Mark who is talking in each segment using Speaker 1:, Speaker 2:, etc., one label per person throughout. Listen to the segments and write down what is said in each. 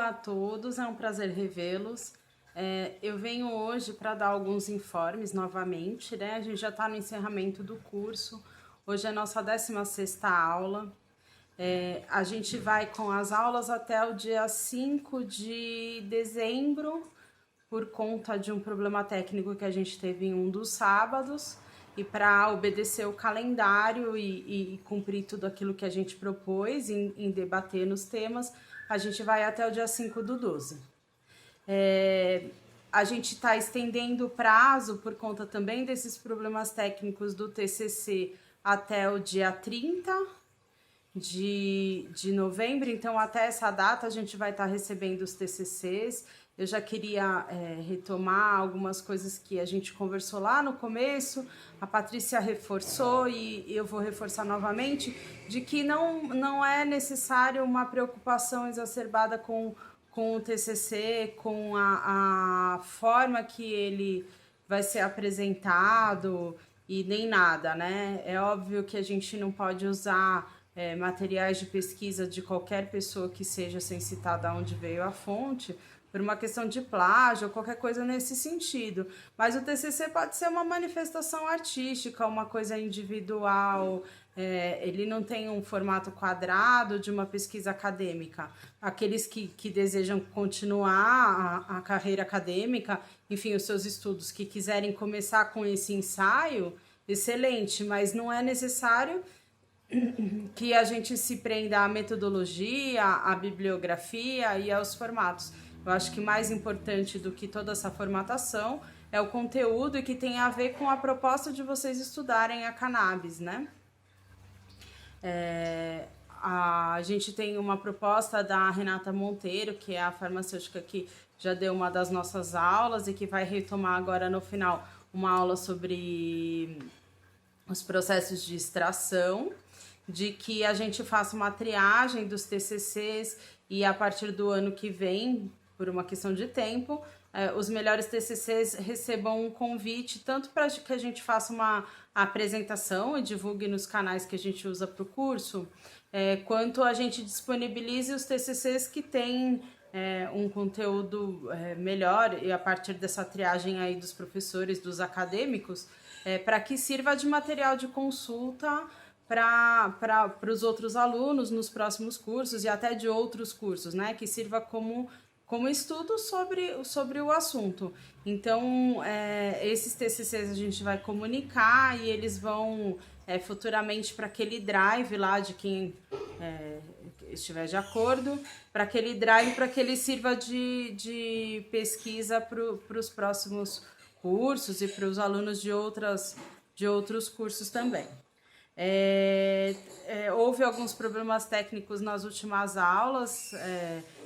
Speaker 1: a todos, é um prazer revê-los. Eu venho hoje para dar alguns informes novamente, né? A gente já está no encerramento do curso, hoje é a nossa 16ª aula. A gente vai com as aulas até o dia 5 de dezembro, por conta de um problema técnico que a gente teve em um dos sábados, e para obedecer o calendário e cumprir tudo aquilo que a gente propôs em debater nos temas, a gente vai até o dia 5 do 12. A gente está estendendo o prazo por conta também desses problemas técnicos do TCC até o dia 30 de novembro, então até essa data a gente vai estar recebendo os TCCs. Eu já queria retomar algumas coisas que a gente conversou lá no começo, a Patrícia reforçou e eu vou reforçar novamente, de que não é necessário uma preocupação exacerbada com o TCC, com a forma que ele vai ser apresentado e nem nada, né? É óbvio que a gente não pode usar materiais de pesquisa de qualquer pessoa que seja sem citar de onde veio a fonte, por uma questão de plágio ou qualquer coisa nesse sentido. Mas o TCC pode ser uma manifestação artística, uma coisa individual, ele não tem um formato quadrado de uma pesquisa acadêmica. Aqueles que desejam continuar a carreira acadêmica, enfim, os seus estudos, que quiserem começar com esse ensaio, excelente, mas não é necessário que a gente se prenda à metodologia, à bibliografia e aos formatos. Eu acho que mais importante do que toda essa formatação é o conteúdo e que tem a ver com a proposta de vocês estudarem a cannabis, né? A gente tem uma proposta da Renata Monteiro, que é a farmacêutica que já deu uma das nossas aulas e que vai retomar agora no final uma aula sobre os processos de extração, de que a gente faça uma triagem dos TCCs e a partir do ano que vem, por uma questão de tempo, os melhores TCCs recebam um convite, tanto para que a gente faça uma apresentação e divulgue nos canais que a gente usa para o curso, quanto a gente disponibilize os TCCs que têm um conteúdo melhor, e a partir dessa triagem aí dos professores, dos acadêmicos, para que sirva de material de consulta para os outros alunos nos próximos cursos e até de outros cursos, né? Que sirva como estudo sobre o assunto. Então, esses TCCs a gente vai comunicar e eles vão futuramente para aquele drive lá de quem estiver de acordo, para aquele drive, para que ele sirva de pesquisa para os próximos cursos e para os alunos de outros cursos também. Houve alguns problemas técnicos nas últimas aulas,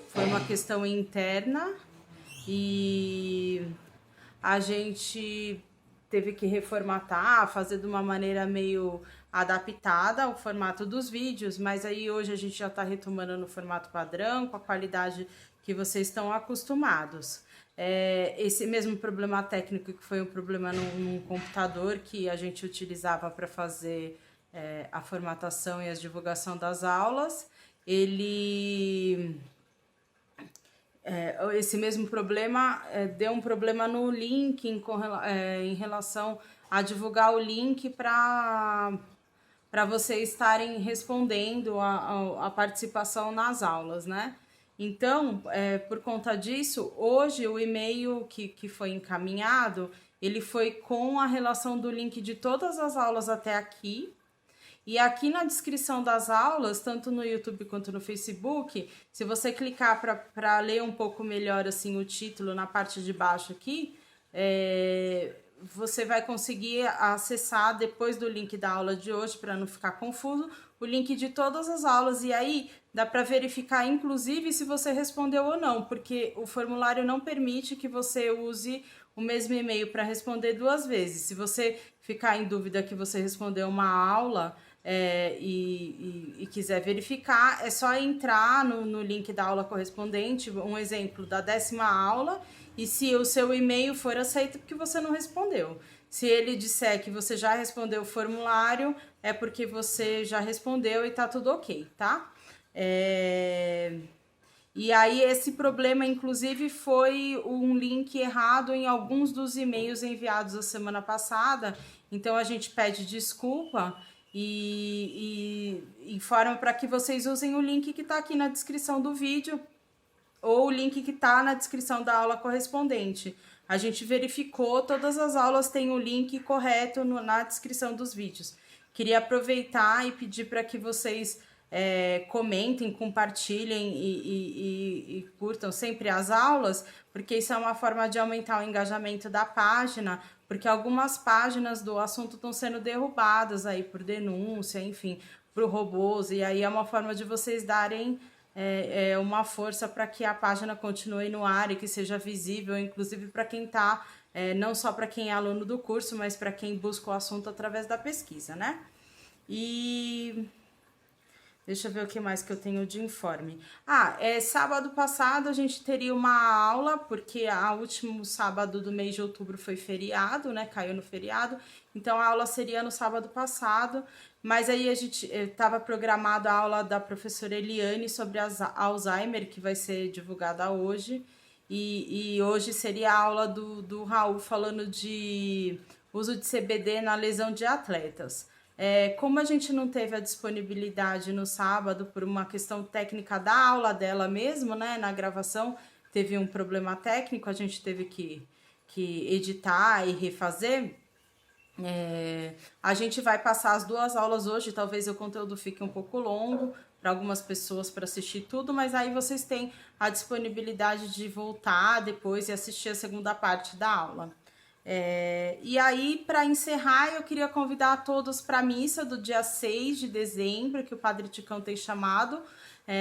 Speaker 1: foi uma questão interna e a gente teve que reformatar, fazer de uma maneira meio adaptada ao formato dos vídeos, mas aí hoje a gente já está retomando no formato padrão, com a qualidade que vocês estão acostumados. Esse mesmo problema técnico, que foi um problema num computador que a gente utilizava para fazer a formatação e a divulgação das aulas, esse mesmo problema deu um problema no link em relação a divulgar o link para vocês estarem respondendo a participação nas aulas, né? Então, por conta disso, hoje o e-mail que foi encaminhado, ele foi com a relação do link de todas as aulas até aqui. E aqui na descrição das aulas, tanto no YouTube quanto no Facebook, se você clicar para ler um pouco melhor assim o título na parte de baixo aqui, você vai conseguir acessar depois do link da aula de hoje, para não ficar confuso, o link de todas as aulas. E aí dá para verificar, inclusive, se você respondeu ou não, porque o formulário não permite que você use o mesmo e-mail para responder duas vezes. Se você ficar em dúvida que você respondeu uma aula e quiser verificar, é só entrar no link da aula correspondente, um exemplo da 10ª aula, e se o seu e-mail for aceito, porque você não respondeu. Se ele disser que você já respondeu o formulário, é porque você já respondeu e tá tudo ok, tá? E aí esse problema, inclusive, foi um link errado em alguns dos e-mails enviados a semana passada. Então a gente pede desculpa e informa para que vocês usem o link que está aqui na descrição do vídeo ou o link que está na descrição da aula correspondente. A gente verificou, todas as aulas têm o link correto na descrição dos vídeos. Queria aproveitar e pedir para que vocês comentem, compartilhem e curtam sempre as aulas, porque isso é uma forma de aumentar o engajamento da página, porque algumas páginas do assunto estão sendo derrubadas aí por denúncia, enfim, por robôs, e aí é uma forma de vocês darem uma força para que a página continue no ar e que seja visível, inclusive para quem está, não só para quem é aluno do curso, mas para quem busca o assunto através da pesquisa, né? E deixa eu ver o que mais que eu tenho de informe. Sábado passado a gente teria uma aula, porque o último sábado do mês de outubro foi feriado, né? Caiu no feriado. Então a aula seria no sábado passado, mas aí a gente estava programada a aula da professora Eliane sobre Alzheimer, que vai ser divulgada hoje. E hoje seria a aula do Raul falando de uso de CBD na lesão de atletas. Como a gente não teve a disponibilidade no sábado por uma questão técnica da aula dela mesmo, né? Na gravação teve um problema técnico, a gente teve que editar e refazer. A gente vai passar as 2 aulas hoje, talvez o conteúdo fique um pouco longo para algumas pessoas para assistir tudo, mas aí vocês têm a disponibilidade de voltar depois e assistir a segunda parte da aula. E aí, para encerrar, eu queria convidar a todos para a missa do dia 6 de dezembro, que o Padre Ticão tem chamado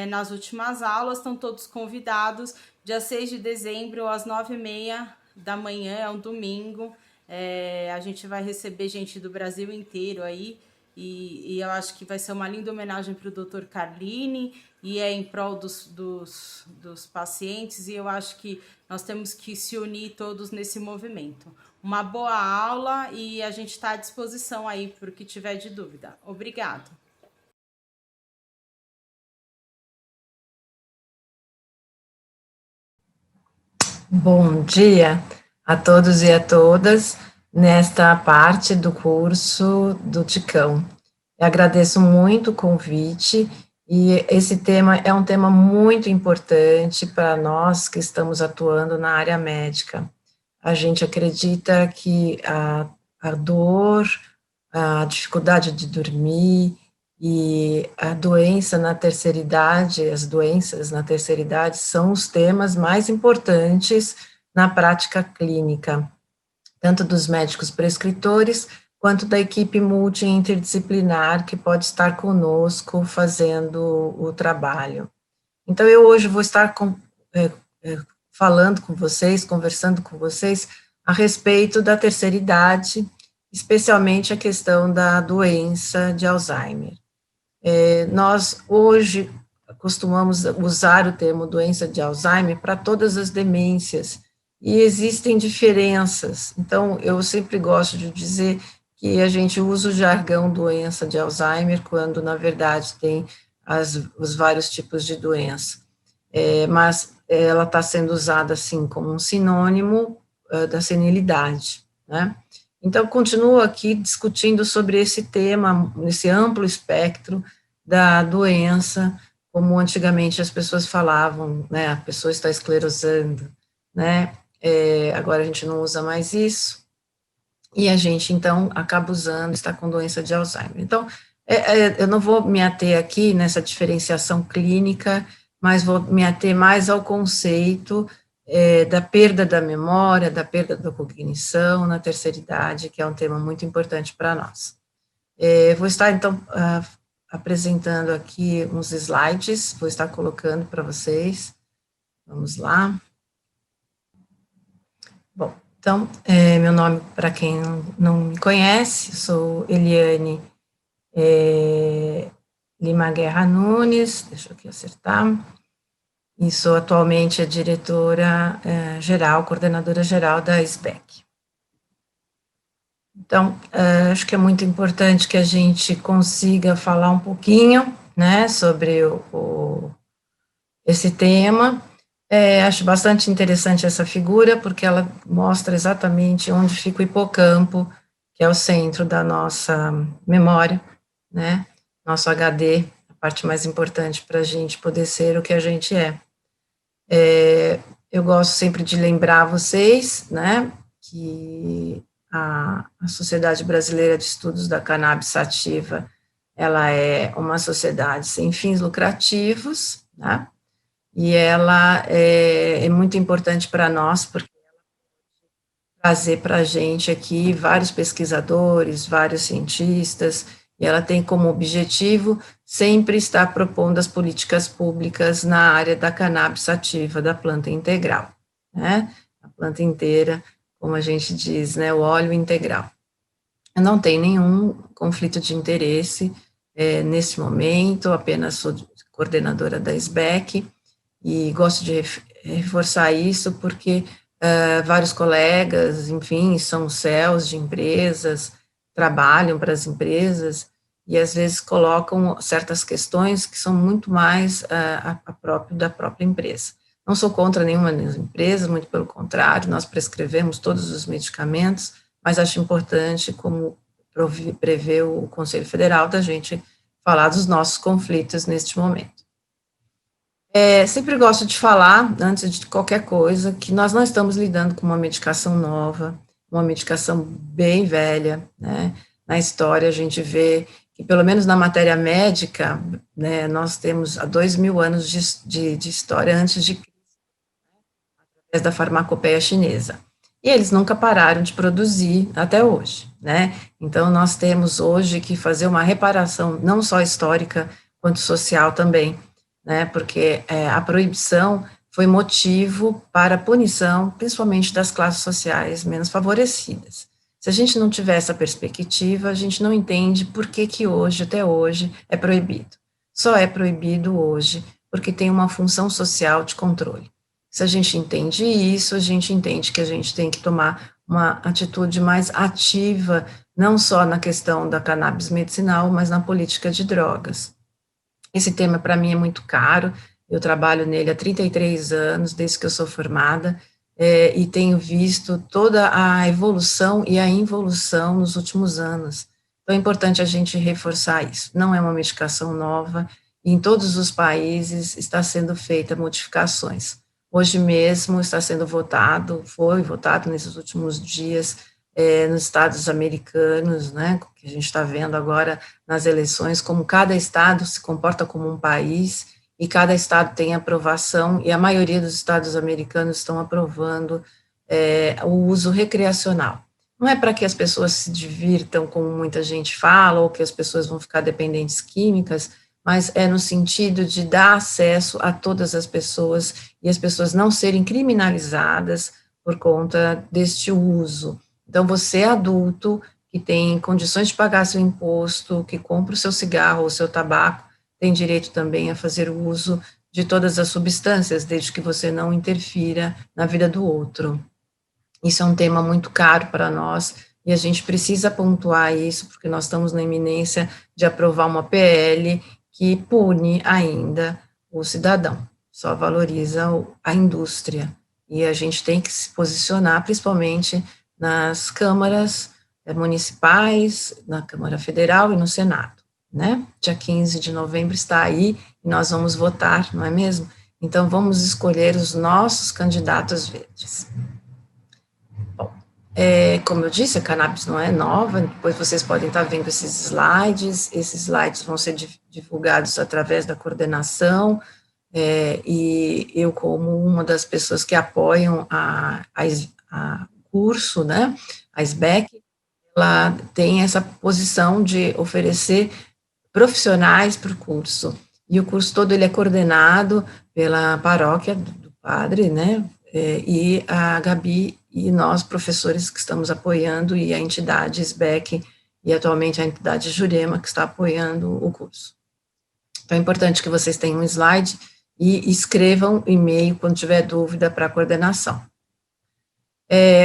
Speaker 1: nas últimas aulas. Estão todos convidados. Dia 6 de dezembro, às 9h30 da manhã, é um domingo. A gente vai receber gente do Brasil inteiro aí. E eu acho que vai ser uma linda homenagem para o Dr. Carline e é em prol dos pacientes, e eu acho que nós temos que se unir todos nesse movimento. Uma boa aula e a gente está à disposição aí para o que tiver de dúvida. Obrigado.
Speaker 2: Bom dia a todos e a todas nesta parte do curso do Ticão. Eu agradeço muito o convite e esse tema é um tema muito importante para nós que estamos atuando na área médica. A gente acredita que a dor, a dificuldade de dormir e a doença na terceira idade, as doenças na terceira idade são os temas mais importantes na prática clínica, tanto dos médicos prescritores, quanto da equipe multi-interdisciplinar que pode estar conosco fazendo o trabalho. Então, eu hoje vou estar falando com vocês, conversando com vocês a respeito da terceira idade, especialmente a questão da doença de Alzheimer. Nós, hoje, costumamos usar o termo doença de Alzheimer para todas as demências, e existem diferenças. Então, eu sempre gosto de dizer que a gente usa o jargão doença de Alzheimer, quando, na verdade, tem os vários tipos de doença. Mas ela está sendo usada, assim, como um sinônimo da senilidade, né? Então, continuo aqui discutindo sobre esse tema, esse amplo espectro da doença, como antigamente as pessoas falavam, né, a pessoa está esclerosando, né, agora a gente não usa mais isso, e a gente, então, acaba usando, está com doença de Alzheimer. Então, eu não vou me ater aqui nessa diferenciação clínica, mas vou me ater mais ao conceito da perda da memória, da perda da cognição na terceira idade, que é um tema muito importante para nós. Vou estar, então, apresentando aqui uns slides, vou estar colocando para vocês. Vamos lá. Bom, então, meu nome, para quem não me conhece, sou Eliane Lima Guerra Nunes, deixa eu aqui acertar, e sou atualmente a diretora geral, coordenadora geral da SBEC. Então, acho que é muito importante que a gente consiga falar um pouquinho, né, sobre esse tema. Acho bastante interessante essa figura, porque ela mostra exatamente onde fica o hipocampo, que é o centro da nossa memória, né? Nosso HD, a parte mais importante para a gente poder ser o que a gente é. Eu gosto sempre de lembrar vocês, né, que a Sociedade Brasileira de Estudos da Cannabis Sativa, ela é uma sociedade sem fins lucrativos, né, e ela é muito importante para nós, porque trazer para a gente aqui vários pesquisadores, vários cientistas, e ela tem como objetivo sempre estar propondo as políticas públicas na área da cannabis sativa, da planta integral, né? A planta inteira, como a gente diz, né? O óleo integral. Eu não tenho nenhum conflito de interesse nesse momento, apenas sou coordenadora da SBEC, e gosto de reforçar isso porque vários colegas, enfim, são CEOs de empresas, trabalham para as empresas e às vezes colocam certas questões que são muito mais da própria empresa. Não sou contra nenhuma das empresas, muito pelo contrário, nós prescrevemos todos os medicamentos, mas acho importante, como prevê o Conselho Federal, da gente falar dos nossos conflitos neste momento. Sempre gosto de falar, antes de qualquer coisa, que nós não estamos lidando com uma medicação nova, uma medicação bem velha, né? Na história, a gente vê que, pelo menos na matéria médica, né, nós temos há 2.000 anos de história antes de da farmacopeia chinesa. E eles nunca pararam de produzir até hoje, né? Então, nós temos hoje que fazer uma reparação, não só histórica, quanto social também, né? Porque a proibição foi motivo para a punição, principalmente das classes sociais menos favorecidas. Se a gente não tiver essa perspectiva, a gente não entende por que hoje, até hoje, é proibido. Só é proibido hoje porque tem uma função social de controle. Se a gente entende isso, a gente entende que a gente tem que tomar uma atitude mais ativa, não só na questão da cannabis medicinal, mas na política de drogas. Esse tema, para mim, é muito caro, eu trabalho nele há 33 anos, desde que eu sou formada, e tenho visto toda a evolução e a involução nos últimos anos. Então, é importante a gente reforçar isso. Não é uma medicação nova, e em todos os países está sendo feita modificações. Hoje mesmo está sendo votado, foi votado nesses últimos dias, nos estados americanos, né, que a gente está vendo agora nas eleições, como cada estado se comporta como um país, e cada estado tem aprovação, e a maioria dos estados americanos estão aprovando o uso recreacional. Não é para que as pessoas se divirtam, como muita gente fala, ou que as pessoas vão ficar dependentes químicas, mas é no sentido de dar acesso a todas as pessoas e as pessoas não serem criminalizadas por conta deste uso. Então, você é adulto, que tem condições de pagar seu imposto, que compra o seu cigarro ou o seu tabaco, tem direito também a fazer uso de todas as substâncias, desde que você não interfira na vida do outro. Isso é um tema muito caro para nós, e a gente precisa pontuar isso, porque nós estamos na iminência de aprovar uma PL que pune ainda o cidadão, só valoriza a indústria, e a gente tem que se posicionar, principalmente nas câmaras municipais, na Câmara Federal e no Senado, né? Dia 15 de novembro está aí, e nós vamos votar, não é mesmo? Então, vamos escolher os nossos candidatos verdes. Bom, como eu disse, a cannabis não é nova, depois vocês podem estar vendo esses slides vão ser divulgados através da coordenação, e eu, como uma das pessoas que apoiam a curso, né, a SBEC, ela tem essa posição de oferecer profissionais para o curso, e o curso todo ele é coordenado pela paróquia do padre, né, e a Gabi e nós, professores que estamos apoiando, e a entidade SBEC, e atualmente a entidade Jurema, que está apoiando o curso. Então, é importante que vocês tenham um slide e escrevam e-mail quando tiver dúvida para a coordenação.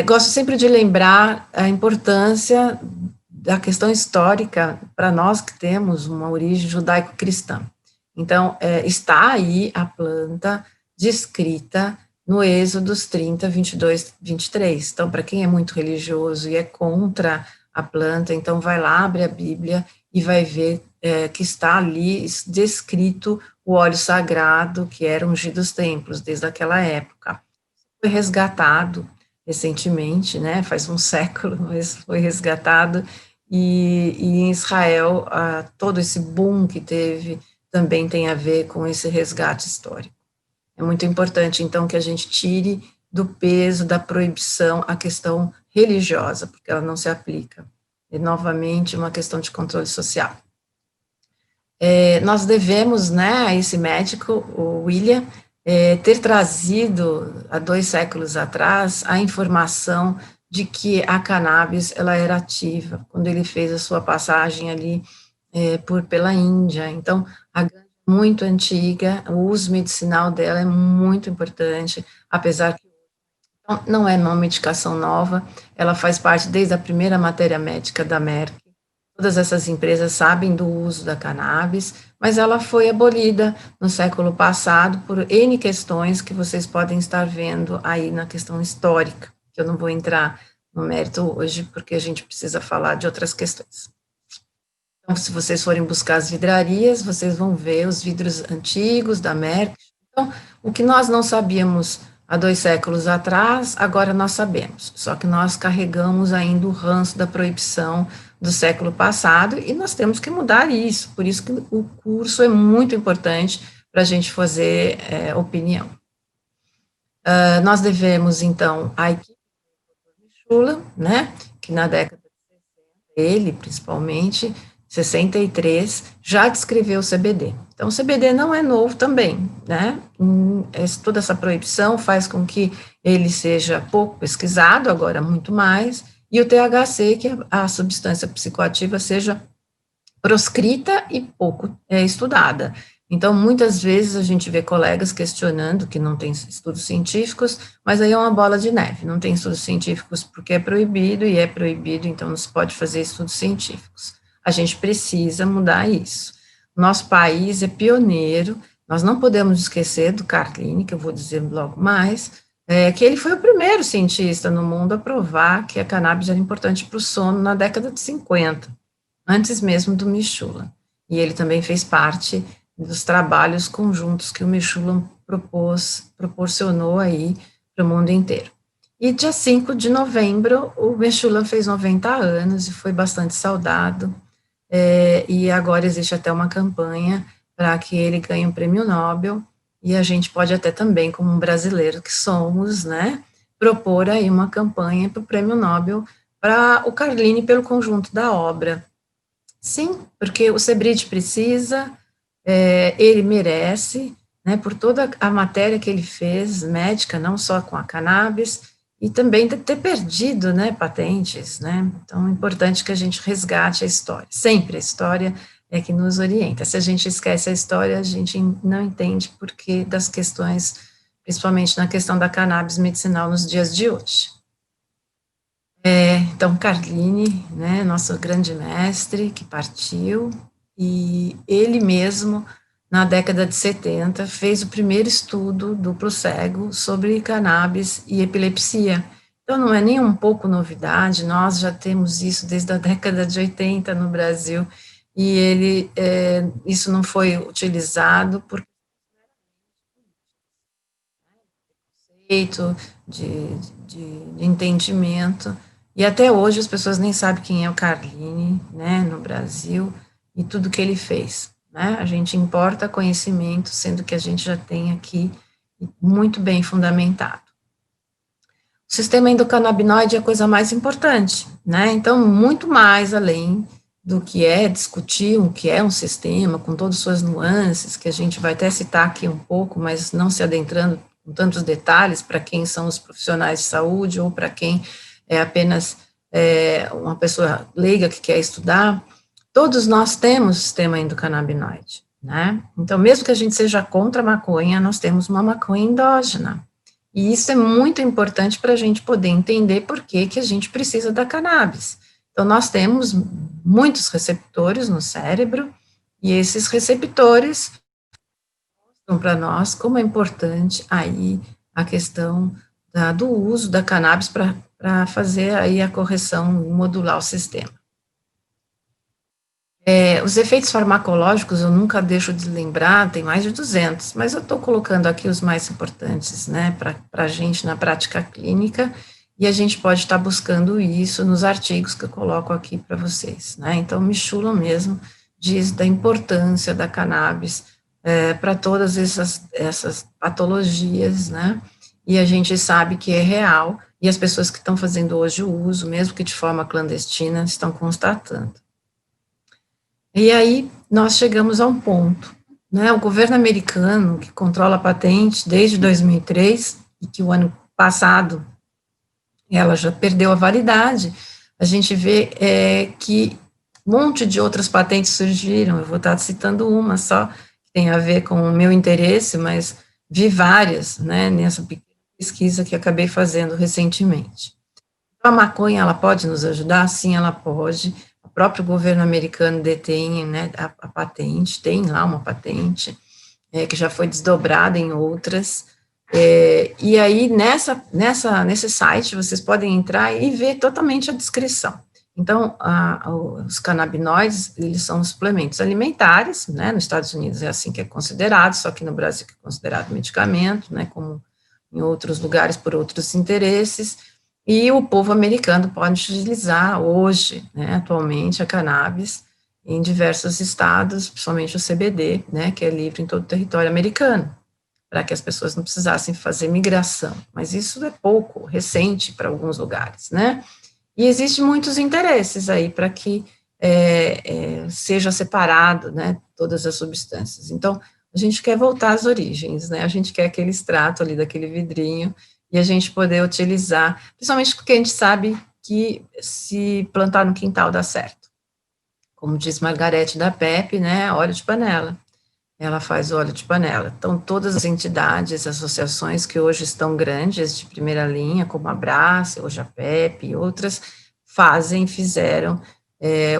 Speaker 2: Gosto sempre de lembrar a importância da questão histórica para nós que temos uma origem judaico-cristã. Então, está aí a planta descrita no Êxodos 30, 22, 23. Então, para quem é muito religioso e é contra a planta, então vai lá, abre a Bíblia e vai ver que está ali descrito o óleo sagrado que era ungido os templos desde aquela época. Foi resgatado recentemente, né, faz um século, mas foi resgatado, e em Israel, todo esse boom que teve também tem a ver com esse resgate histórico. É muito importante, então, que a gente tire do peso da proibição a questão religiosa, porque ela não se aplica. E, novamente, uma questão de controle social. Nós devemos, né, a esse médico, o William, ter trazido, há 2 séculos atrás, a informação de que a cannabis, ela era ativa, quando ele fez a sua passagem ali pela Índia. Então, a ganja é muito antiga, o uso medicinal dela é muito importante, apesar que não é uma medicação nova, ela faz parte desde a primeira matéria médica da Merck. Todas essas empresas sabem do uso da cannabis, mas ela foi abolida no século passado por N questões que vocês podem estar vendo aí na questão histórica, que eu não vou entrar no mérito hoje, porque a gente precisa falar de outras questões. Então, se vocês forem buscar as vidrarias, vocês vão ver os vidros antigos da Merck. Então, o que nós não sabíamos há 2 séculos atrás, agora nós sabemos, só que nós carregamos ainda o ranço da proibição do século passado, e nós temos que mudar isso, por isso que o curso é muito importante para a gente fazer opinião. Nós devemos, então, a equipe do Chula, né, que na década de 60, ele, principalmente, 63, já descreveu o CBD. Então, o CBD não é novo também, né, toda essa proibição faz com que ele seja pouco pesquisado, agora muito mais, e o THC, que é a substância psicoativa, seja proscrita e pouco estudada. Então, muitas vezes a gente vê colegas questionando que não tem estudos científicos, mas aí é uma bola de neve, não tem estudos científicos porque é proibido, e é proibido, então não se pode fazer estudos científicos. A gente precisa mudar isso. Nosso país é pioneiro, nós não podemos esquecer do Carlini, que eu vou dizer logo mais, que ele foi o primeiro cientista no mundo a provar que a cannabis era importante para o sono na década de 50, antes mesmo do Michula. E ele também fez parte dos trabalhos conjuntos que o Michula proporcionou aí para o mundo inteiro. E dia 5 de novembro, o Michula fez 90 anos e foi bastante saudado, e agora existe até uma campanha para que ele ganhe um prêmio Nobel, e a gente pode até também, como um brasileiro que somos, né, propor aí uma campanha para o prêmio Nobel para o Carlini pelo conjunto da obra. Sim, porque o Sebride precisa, ele merece, né, por toda a matéria que ele fez, médica, não só com a cannabis, e também de ter perdido, né, patentes, né, então é importante que a gente resgate a história, sempre a história é que nos orienta. Se a gente esquece a história, a gente não entende porque das questões, principalmente na questão da cannabis medicinal nos dias de hoje. Então, Carlini, né, nosso grande mestre, que partiu, e ele mesmo, na década de 70, fez o primeiro estudo duplo cego sobre cannabis e epilepsia. Então, não é nem um pouco novidade, nós já temos isso desde a década de 80 no Brasil, e isso não foi utilizado por conceito de entendimento, e até hoje as pessoas nem sabem quem é o Carlini, né, no Brasil, e tudo que ele fez, né, a gente importa conhecimento, sendo que a gente já tem aqui muito bem fundamentado. O sistema endocannabinoide é a coisa mais importante, né, então, muito mais além do que é discutir o que é um sistema, com todas as suas nuances, que a gente vai até citar aqui um pouco, mas não se adentrando com tantos detalhes para quem são os profissionais de saúde, ou para quem é apenas uma pessoa leiga que quer estudar, todos nós temos sistema endocannabinoide, né? Então, mesmo que a gente seja contra a maconha, nós temos uma maconha endógena, e isso é muito importante para a gente poder entender por que a gente precisa da cannabis. Então, nós temos muitos receptores no cérebro, e esses receptores Então, para nós, como é importante aí a questão do uso da cannabis para fazer aí a correção, modular o sistema. Os efeitos farmacológicos eu nunca deixo de lembrar, tem mais de 200, mas eu estou colocando aqui os mais importantes, né, para a gente na prática clínica, e a gente pode estar buscando isso nos artigos que eu coloco aqui para vocês, né, então Michula mesmo diz da importância da cannabis para todas essas patologias, né, e a gente sabe que é real, e as pessoas que estão fazendo hoje o uso, mesmo que de forma clandestina, estão constatando. E aí nós chegamos a um ponto, né? O governo americano, que controla a patente desde 2003, e que o ano passado ela já perdeu a validade, a gente vê que um monte de outras patentes surgiram, eu vou estar citando uma só, que tem a ver com o meu interesse, mas vi várias, né, nessa pequena pesquisa que acabei fazendo recentemente. A maconha, ela pode nos ajudar? Sim, ela pode. O próprio governo americano detém, né, a patente, tem lá uma patente, que já foi desdobrada em outras, e aí nesse site vocês podem entrar e ver totalmente a descrição. Então, os canabinoides, eles são suplementos alimentares, né, nos Estados Unidos é assim que é considerado, só que no Brasil é considerado medicamento, né, como em outros lugares por outros interesses, e o povo americano pode utilizar hoje, né, atualmente, a cannabis em diversos estados, principalmente o CBD, né, que é livre em todo o território americano, para que as pessoas não precisassem fazer migração. Mas isso é pouco, recente para alguns lugares, né? E existem muitos interesses aí para que seja separado, né, todas as substâncias. Então, a gente quer voltar às origens, né? A gente quer aquele extrato ali daquele vidrinho e a gente poder utilizar, principalmente porque a gente sabe que se plantar no quintal dá certo. Como diz Margarete da Pepe, né, óleo de panela. Ela faz óleo de panela. Então, todas as entidades, associações que hoje estão grandes, de primeira linha, como a Brás, hoje a PEP e outras, fizeram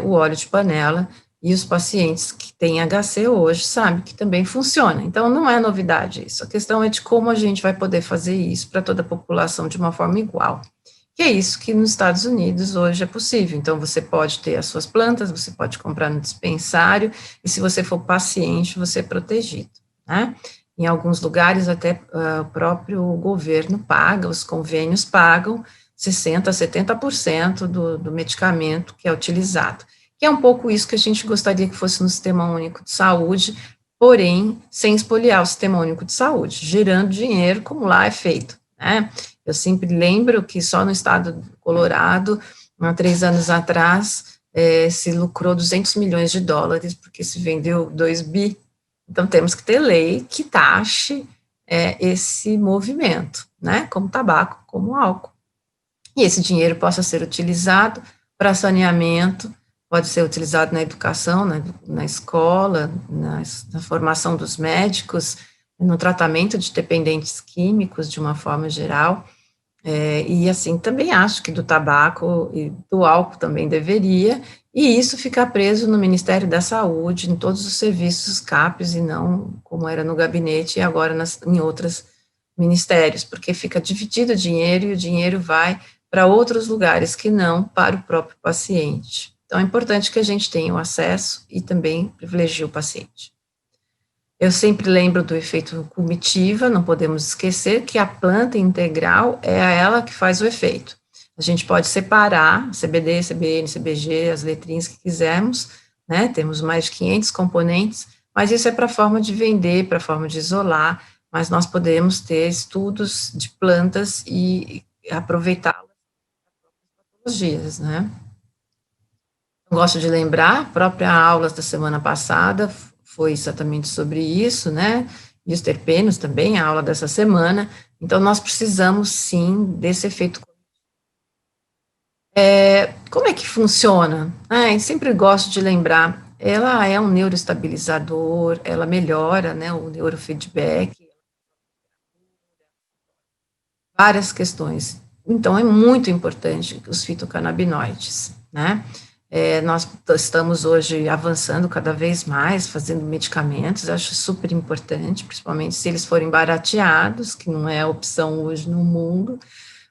Speaker 2: o óleo de panela, e os pacientes que têm HC hoje sabem que também funciona. Então, não é novidade isso. A questão é de como a gente vai poder fazer isso para toda a população de uma forma igual. Que é isso que nos Estados Unidos hoje é possível. Então, você pode ter as suas plantas, você pode comprar no dispensário, e se você for paciente, você é protegido, né? Em alguns lugares, até o próprio governo paga, os convênios pagam 60%, 70% do medicamento que é utilizado. Que é um pouco isso que a gente gostaria que fosse no Sistema Único de Saúde, porém, sem espoliar o Sistema Único de Saúde, gerando dinheiro, como lá é feito, né? Eu sempre lembro que só no estado do Colorado, há 3 anos atrás, se lucrou 200 milhões de dólares, porque se vendeu 2 bi. Então, temos que ter lei que taxe esse movimento, né, como tabaco, como álcool. E esse dinheiro possa ser utilizado para saneamento, pode ser utilizado na educação, na escola, na formação dos médicos, no tratamento de dependentes químicos, de uma forma geral. E assim, também acho que do tabaco e do álcool também deveria, e isso ficar preso no Ministério da Saúde, em todos os serviços CAPES, e não como era no gabinete e agora em outros ministérios, porque fica dividido o dinheiro e o dinheiro vai para outros lugares que não para o próprio paciente. Então, é importante que a gente tenha o acesso e também privilegie o paciente. Eu sempre lembro do efeito comitiva, não podemos esquecer que a planta integral é ela que faz o efeito. A gente pode separar CBD, CBN, CBG, as letrinhas que quisermos, né? Temos mais de 500 componentes, mas isso é para a forma de vender, para a forma de isolar, mas nós podemos ter estudos de plantas e aproveitá-las todos os dias, né? Gosto de lembrar, a própria aula da semana passada foi exatamente sobre isso, né? E os terpenos também, a aula dessa semana. Então, nós precisamos, sim, desse efeito. Como é que funciona? Sempre gosto de lembrar, ela é um neuroestabilizador, ela melhora, né, o neurofeedback, várias questões. Então, é muito importante os fitocannabinoides, né? Nós estamos hoje avançando cada vez mais, fazendo medicamentos, acho super importante, principalmente se eles forem barateados, que não é a opção hoje no mundo,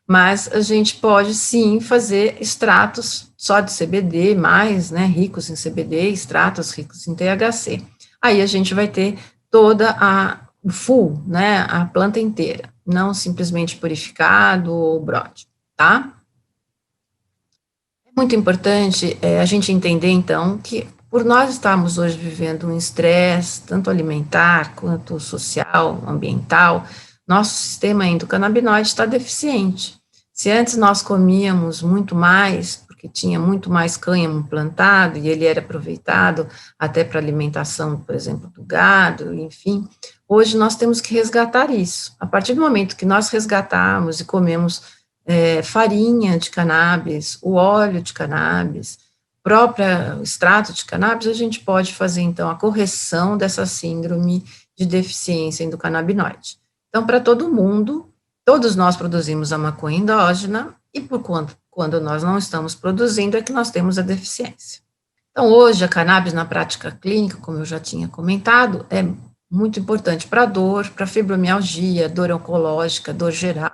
Speaker 2: mas a gente pode sim fazer extratos só de CBD, mais, né, ricos em CBD, extratos ricos em THC. Aí a gente vai ter toda o full, né, a planta inteira, não simplesmente purificado ou brode, tá? Muito importante a gente entender, então, que por nós estarmos hoje vivendo um estresse, tanto alimentar quanto social, ambiental, nosso sistema endocannabinoide está deficiente. Se antes nós comíamos muito mais, porque tinha muito mais cânhamo plantado e ele era aproveitado até para alimentação, por exemplo, do gado, enfim, hoje nós temos que resgatar isso. A partir do momento que nós resgatarmos e comemos farinha de cannabis, o óleo de cannabis, própria extrato de cannabis, a gente pode fazer, então, a correção dessa síndrome de deficiência endocannabinoide. Então, para todo mundo, todos nós produzimos a maconha endógena, e quando nós não estamos produzindo, é que nós temos a deficiência. Então, hoje, a cannabis na prática clínica, como eu já tinha comentado, é muito importante para dor, para fibromialgia, dor oncológica, dor geral,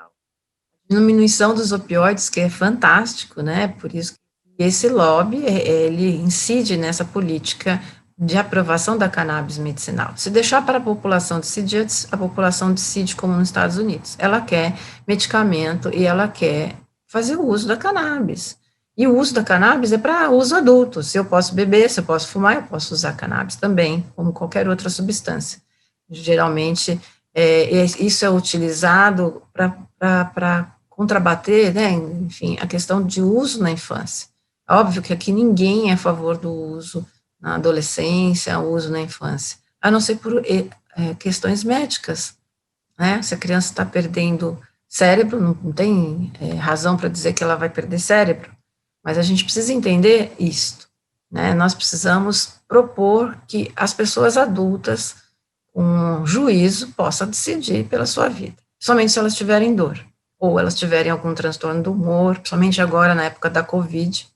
Speaker 2: diminuição dos opioides, que é fantástico, né? Por isso que esse lobby, ele incide nessa política de aprovação da cannabis medicinal. Se deixar para a população decidir, a população decide como nos Estados Unidos. Ela quer medicamento e ela quer fazer o uso da cannabis. E o uso da cannabis é para uso adulto. Se eu posso beber, se eu posso fumar, eu posso usar cannabis também, como qualquer outra substância. Geralmente, isso é utilizado para contrabater, né, enfim, a questão de uso na infância. Óbvio que aqui ninguém é a favor do uso na adolescência, o uso na infância, a não ser por questões médicas, né, se a criança está perdendo cérebro, não tem razão para dizer que ela vai perder cérebro, mas a gente precisa entender isto, né, nós precisamos propor que as pessoas adultas, com juízo, possam decidir pela sua vida, somente se elas tiverem dor, ou elas tiverem algum transtorno do humor, principalmente agora na época da Covid,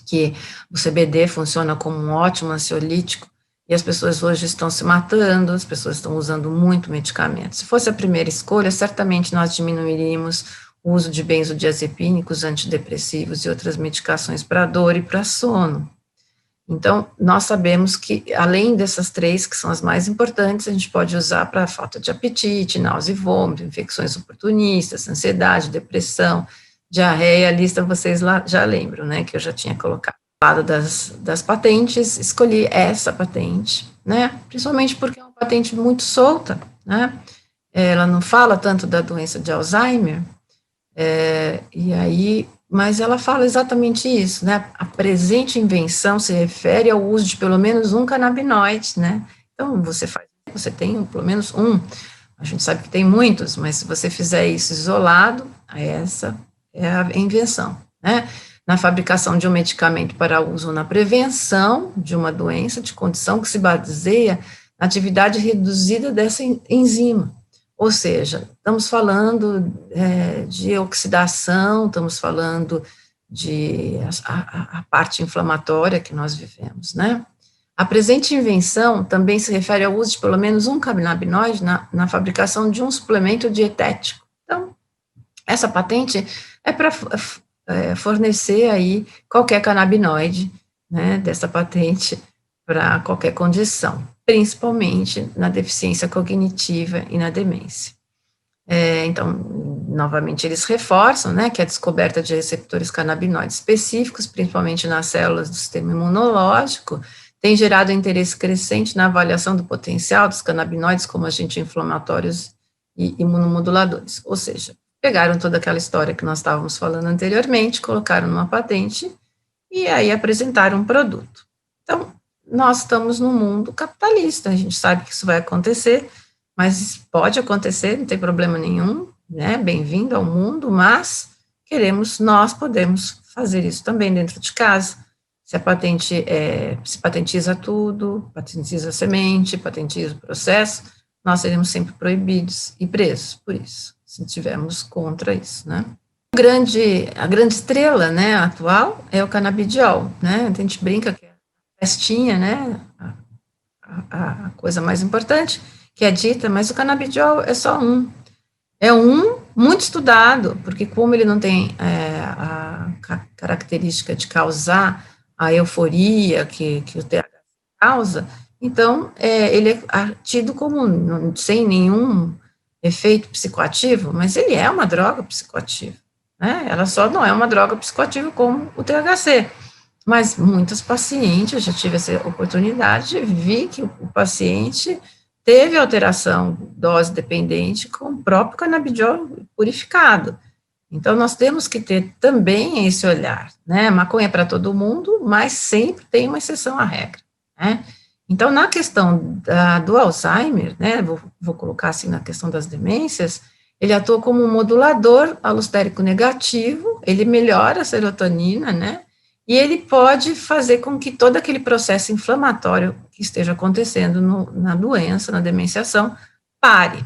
Speaker 2: que o CBD funciona como um ótimo ansiolítico, e as pessoas hoje estão se matando, as pessoas estão usando muito medicamento. Se fosse a primeira escolha, certamente nós diminuiríamos o uso de benzodiazepínicos, antidepressivos e outras medicações para dor e para sono. Então, nós sabemos que, além dessas três, que são as mais importantes, a gente pode usar para falta de apetite, náusea e vômito, infecções oportunistas, ansiedade, depressão, diarreia, a lista vocês lá já lembram, né, que eu já tinha colocado. Lado das patentes, escolhi essa patente, né, principalmente porque é uma patente muito solta, né, ela não fala tanto da doença de Alzheimer, e aí, mas ela fala exatamente isso, né, a presente invenção se refere ao uso de pelo menos um canabinoide, né, então você tem pelo menos um, a gente sabe que tem muitos, mas se você fizer isso isolado, essa é a invenção, né, na fabricação de um medicamento para uso na prevenção de uma doença, de condição que se baseia na atividade reduzida dessa enzima. Ou seja, estamos falando de oxidação, estamos falando de a parte inflamatória que nós vivemos, né? A presente invenção também se refere ao uso de pelo menos um canabinoide na fabricação de um suplemento dietético. Então, essa patente é para fornecer aí qualquer canabinoide, né, dessa patente para qualquer condição, principalmente na deficiência cognitiva e na demência. Então, novamente, eles reforçam, né, que a descoberta de receptores canabinoides específicos, principalmente nas células do sistema imunológico, tem gerado interesse crescente na avaliação do potencial dos canabinoides como agentes inflamatórios e imunomoduladores, ou seja, pegaram toda aquela história que nós estávamos falando anteriormente, colocaram numa patente e aí apresentaram um produto. Então, nós estamos num mundo capitalista, a gente sabe que isso vai acontecer, mas pode acontecer, não tem problema nenhum, né, bem-vindo ao mundo, mas nós podemos fazer isso também dentro de casa. Se a patente se patentiza tudo, patentiza a semente, patentiza o processo, nós seremos sempre proibidos e presos por isso, se estivermos contra isso, né. A grande estrela, né, atual é o canabidiol, né, a gente brinca que é a festinha, né, a coisa mais importante que é dita, mas o canabidiol é só um. É um muito estudado, porque como ele não tem a característica de causar a euforia que o THC causa, então ele é tido como sem nenhum efeito psicoativo, mas ele é uma droga psicoativa, né? Ela só não é uma droga psicoativa como o THC. Mas muitos pacientes, eu já tive essa oportunidade de ver que o paciente teve alteração dose dependente com o próprio canabidiol purificado. Então, nós temos que ter também esse olhar, né? Maconha é para todo mundo, mas sempre tem uma exceção à regra, né? Então, na questão do Alzheimer, né, vou colocar assim na questão das demências, ele atua como um modulador alostérico negativo, ele melhora a serotonina, né, e ele pode fazer com que todo aquele processo inflamatório que esteja acontecendo na doença, na demenciação, pare.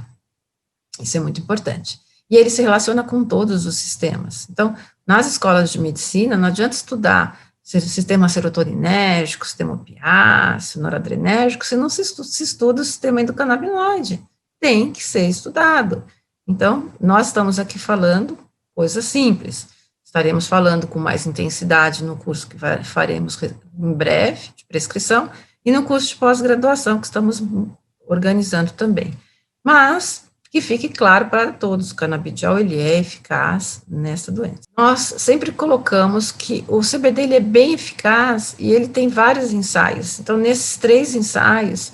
Speaker 2: Isso é muito importante. E ele se relaciona com todos os sistemas. Então, nas escolas de medicina, não adianta estudar sistema serotoninérgico, sistema opiáceo, noradrenérgico, se não se estuda o sistema endocannabinoide. Tem que ser estudado. Então, nós estamos aqui falando coisas simples. Estaremos falando com mais intensidade no curso que faremos em breve, de prescrição, e no curso de pós-graduação, que estamos organizando também. Mas que fique claro para todos, o canabidiol ele é eficaz nessa doença. Nós sempre colocamos que o CBD ele é bem eficaz e ele tem vários ensaios. Então, nesses 3 ensaios,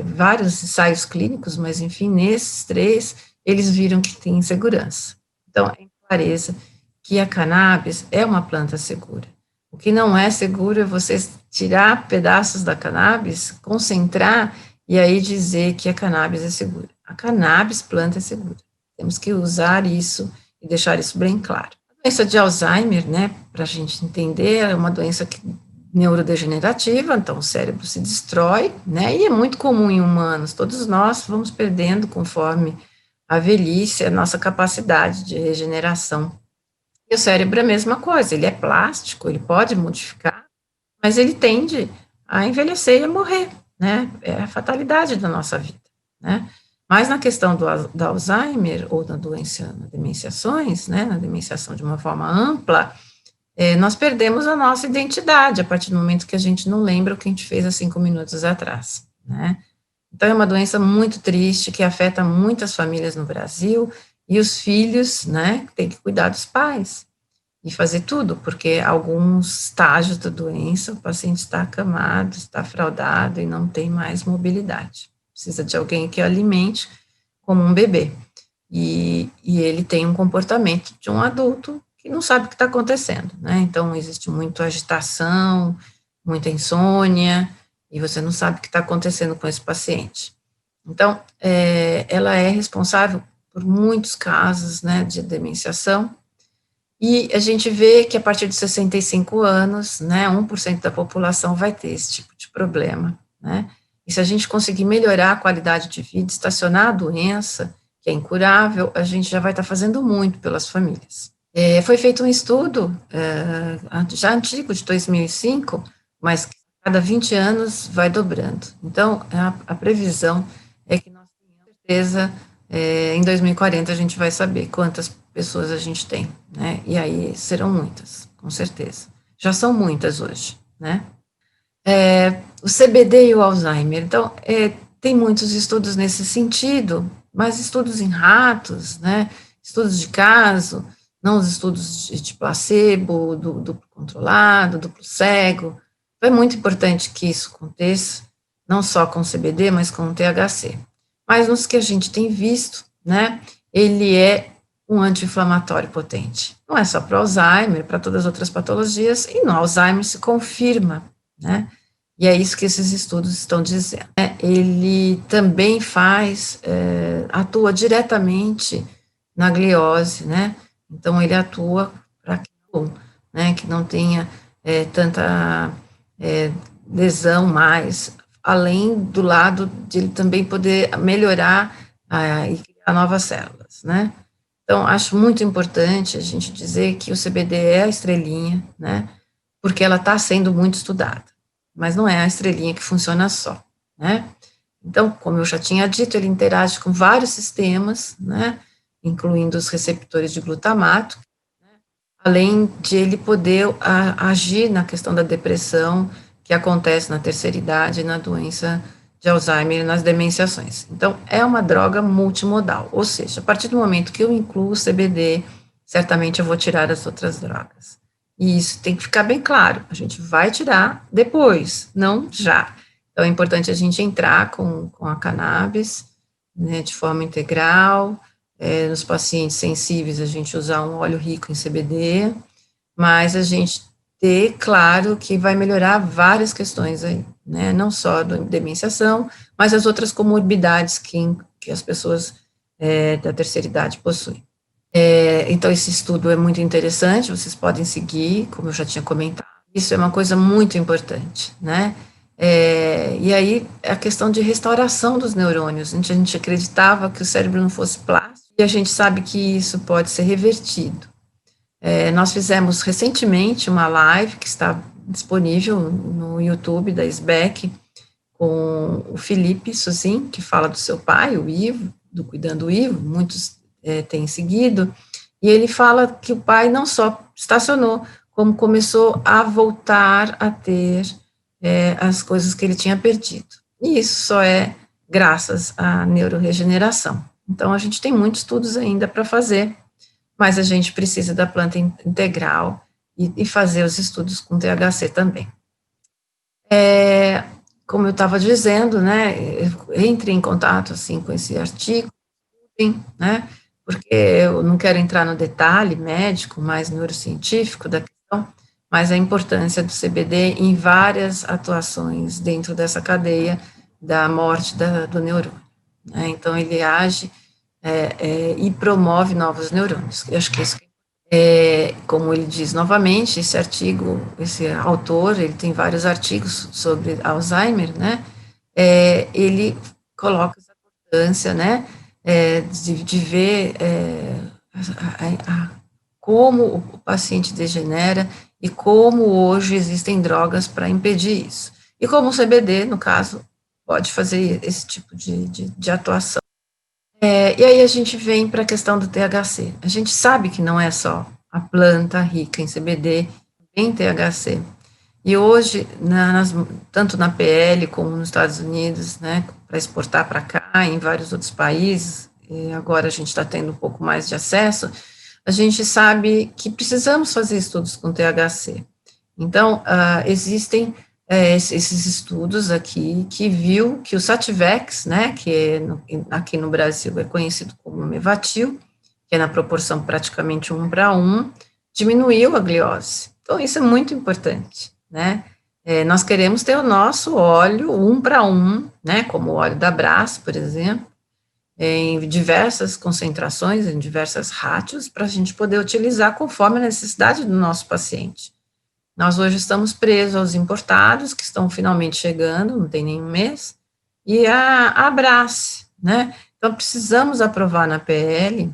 Speaker 2: vários ensaios clínicos, mas enfim, nesses 3, eles viram que tem segurança. Então, é clareza que a cannabis é uma planta segura. O que não é seguro é você tirar pedaços da cannabis, concentrar e aí dizer que a cannabis é segura. A cannabis planta é segura. Temos que usar isso e deixar isso bem claro. A doença de Alzheimer, né, para a gente entender, é uma doença neurodegenerativa, então o cérebro se destrói, né, e é muito comum em humanos. Todos nós vamos perdendo, conforme a velhice, a nossa capacidade de regeneração. E o cérebro é a mesma coisa, ele é plástico, ele pode modificar, mas ele tende a envelhecer e a morrer, né? É a fatalidade da nossa vida, né? Mas na questão do Alzheimer ou da doença, na demenciações, né? Na demenciação de uma forma ampla, nós perdemos a nossa identidade a partir do momento que a gente não lembra o que a gente fez há 5 minutos atrás, né? Então é uma doença muito triste que afeta muitas famílias no Brasil e os filhos, né? Têm que cuidar dos pais e fazer tudo, porque alguns estágios da doença, o paciente está acamado, está fraldado e não tem mais mobilidade. Precisa de alguém que o alimente como um bebê. E ele tem um comportamento de um adulto que não sabe o que está acontecendo, né? Então, existe muita agitação, muita insônia, e você não sabe o que está acontecendo com esse paciente. Então, ela é responsável por muitos casos, né, de demenciação, e a gente vê que a partir de 65 anos, né, 1% da população vai ter esse tipo de problema, né? E se a gente conseguir melhorar a qualidade de vida, estacionar a doença, que é incurável, a gente já vai estar fazendo muito pelas famílias. Foi feito um estudo, já antigo, de 2005, mas cada 20 anos vai dobrando. Então, a previsão é que nós tenhamos certeza, em 2040 a gente vai saber quantas pessoas a gente tem, né? E aí serão muitas, com certeza. Já são muitas hoje, né? O CBD e o Alzheimer. Então, tem muitos estudos nesse sentido, mas estudos em ratos, né? Estudos de caso, não os estudos de placebo, do duplo controlado, duplo cego. Então, é muito importante que isso aconteça, não só com o CBD, mas com o THC. Mas nos que a gente tem visto, né? Ele é um anti-inflamatório potente. Não é só para o Alzheimer, para todas as outras patologias, e no Alzheimer se confirma, né? E é isso que esses estudos estão dizendo. Ele também atua diretamente na gliose, né? Então, ele atua para que não tenha tanta lesão mais, além do lado de ele também poder melhorar e criar novas células, né? Então, acho muito importante a gente dizer que o CBD é a estrelinha, né, porque ela está sendo muito estudada, mas não é a estrelinha que funciona só, né. Então, como eu já tinha dito, ele interage com vários sistemas, né, incluindo os receptores de glutamato, além de ele poder agir na questão da depressão, que acontece na terceira idade, na doença de Alzheimer e nas demenciações. Então, é uma droga multimodal, ou seja, a partir do momento que eu incluo o CBD, certamente eu vou tirar as outras drogas. E isso tem que ficar bem claro, a gente vai tirar depois, não já. Então, é importante a gente entrar com a cannabis, né, de forma integral, nos pacientes sensíveis, a gente usar um óleo rico em CBD, mas a gente ter claro que vai melhorar várias questões aí, né, não só a demenciação, mas as outras comorbidades que as pessoas da terceira idade possuem. Então, esse estudo é muito interessante, vocês podem seguir, como eu já tinha comentado. Isso é uma coisa muito importante, né? E aí, a questão de restauração dos neurônios. A gente acreditava que o cérebro não fosse plástico, e a gente sabe que isso pode ser revertido. Nós fizemos recentemente uma live que está disponível no YouTube da SBEC, com o Felipe Suzin, que fala do seu pai, o Ivo, do Cuidando Ivo, muitos têm seguido, e ele fala que o pai não só estacionou, como começou a voltar a ter as coisas que ele tinha perdido. E isso só é graças à neuroregeneração. Então, a gente tem muitos estudos ainda para fazer, mas a gente precisa da planta integral e fazer os estudos com THC também. Como eu estava dizendo, né, entre em contato, assim, com esse artigo, né, porque eu não quero entrar no detalhe médico, mais neurocientífico da questão, mas a importância do CBD em várias atuações dentro dessa cadeia da morte do neurônio, né, então ele age e promove novos neurônios, eu acho que isso como ele diz novamente, esse artigo, esse autor, ele tem vários artigos sobre Alzheimer, né, ele coloca essa importância, né, de ver como o paciente degenera e como hoje existem drogas para impedir isso. E como o CBD, no caso, pode fazer esse tipo de atuação. E aí a gente vem para a questão do THC. A gente sabe que não é só a planta rica em CBD, em THC. E hoje, tanto na PL como nos Estados Unidos, né, para exportar para cá, em vários outros países, e agora a gente está tendo um pouco mais de acesso, a gente sabe que precisamos fazer estudos com THC. Então, existem esses estudos aqui que viu que o Sativex, né, que aqui no Brasil é conhecido como Mevatil, que é na proporção praticamente 1:1, diminuiu a gliose. Então, isso é muito importante, né? Nós queremos ter o nosso óleo 1:1, né, como o óleo da Brás, por exemplo, em diversas concentrações, em diversas rátios, para a gente poder utilizar conforme a necessidade do nosso paciente. Nós hoje estamos presos aos importados, que estão finalmente chegando, não tem nem um mês, e a Brás, né? Então, precisamos aprovar na PL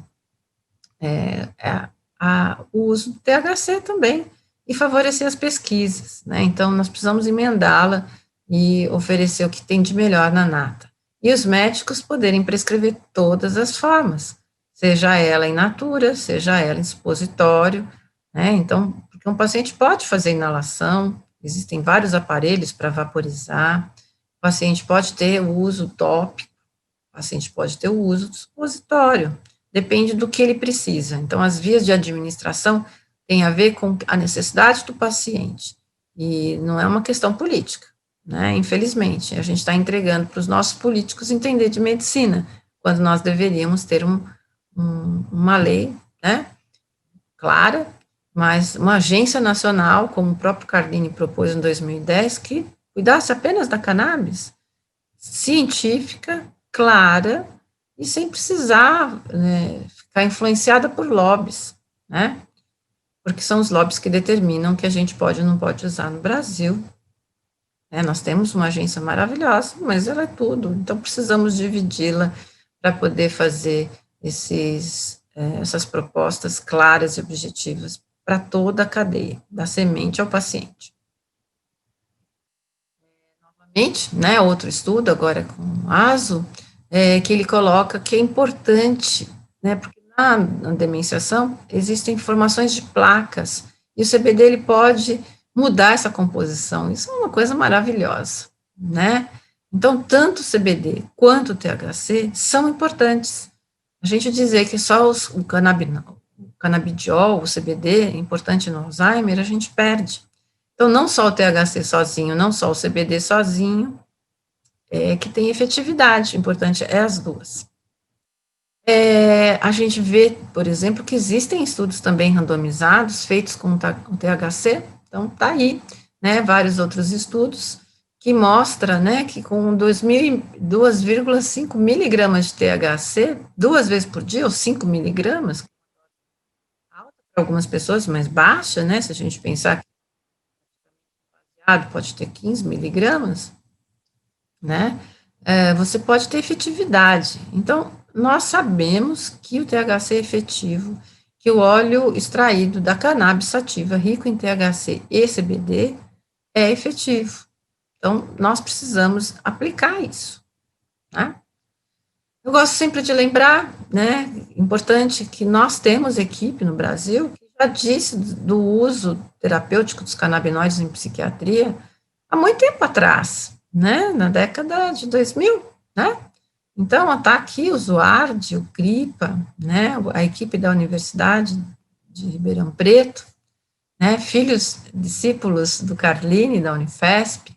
Speaker 2: o uso do THC também, e favorecer as pesquisas, né? Então, nós precisamos emendá-la e oferecer o que tem de melhor na nata. E os médicos poderem prescrever todas as formas, seja ela in natura, seja ela em supositório, né? Então, porque um paciente pode fazer inalação, existem vários aparelhos para vaporizar, o paciente pode ter o uso tópico, o paciente pode ter o uso do supositório, depende do que ele precisa. Então, as vias de administração têm a ver com a necessidade do paciente, e não é uma questão política, né? Infelizmente, a gente está entregando para os nossos políticos entender de medicina, quando nós deveríamos ter uma lei, né, clara, mas uma agência nacional, como o próprio Cardini propôs em 2010, que cuidasse apenas da cannabis, científica, clara, e sem precisar, né, ficar influenciada por lobbies, né, porque são os lobbies que determinam que a gente pode ou não pode usar no Brasil. Nós temos uma agência maravilhosa, mas ela é tudo, então precisamos dividi-la para poder fazer esses essas propostas claras e objetivas para toda a cadeia, da semente ao paciente. Novamente, né, outro estudo, agora com o ASO, que ele coloca que é importante, né, porque na demenciação existem formações de placas, e o CBD ele pode mudar essa composição, isso é uma coisa maravilhosa, né? Então, tanto o CBD quanto o THC são importantes. A gente dizer que só o canabidiol, o CBD, é importante no Alzheimer, a gente perde. Então, não só o THC sozinho, não só o CBD sozinho, que tem efetividade, o importante é as duas. A gente vê, por exemplo, que existem estudos também randomizados, feitos com o THC, então tá aí, né, vários outros estudos, que mostra, né, que com 2,5 miligramas de THC, 2 vezes por dia, ou 5 miligramas, alta para algumas pessoas, mas baixa, né, se a gente pensar que pode ter 15 miligramas, né, você pode ter efetividade. Então, nós sabemos que o THC é efetivo, que o óleo extraído da cannabis sativa, rico em THC e CBD, é efetivo. Então, nós precisamos aplicar isso, né? Eu gosto sempre de lembrar, né, importante que nós temos equipe no Brasil que já disse do uso terapêutico dos canabinoides em psiquiatria há muito tempo atrás, né, na década de 2000, né? Então, está aqui o Zuardi, o CRIPA, né, a equipe da Universidade de Ribeirão Preto, né, filhos, discípulos do Carline, da Unifesp.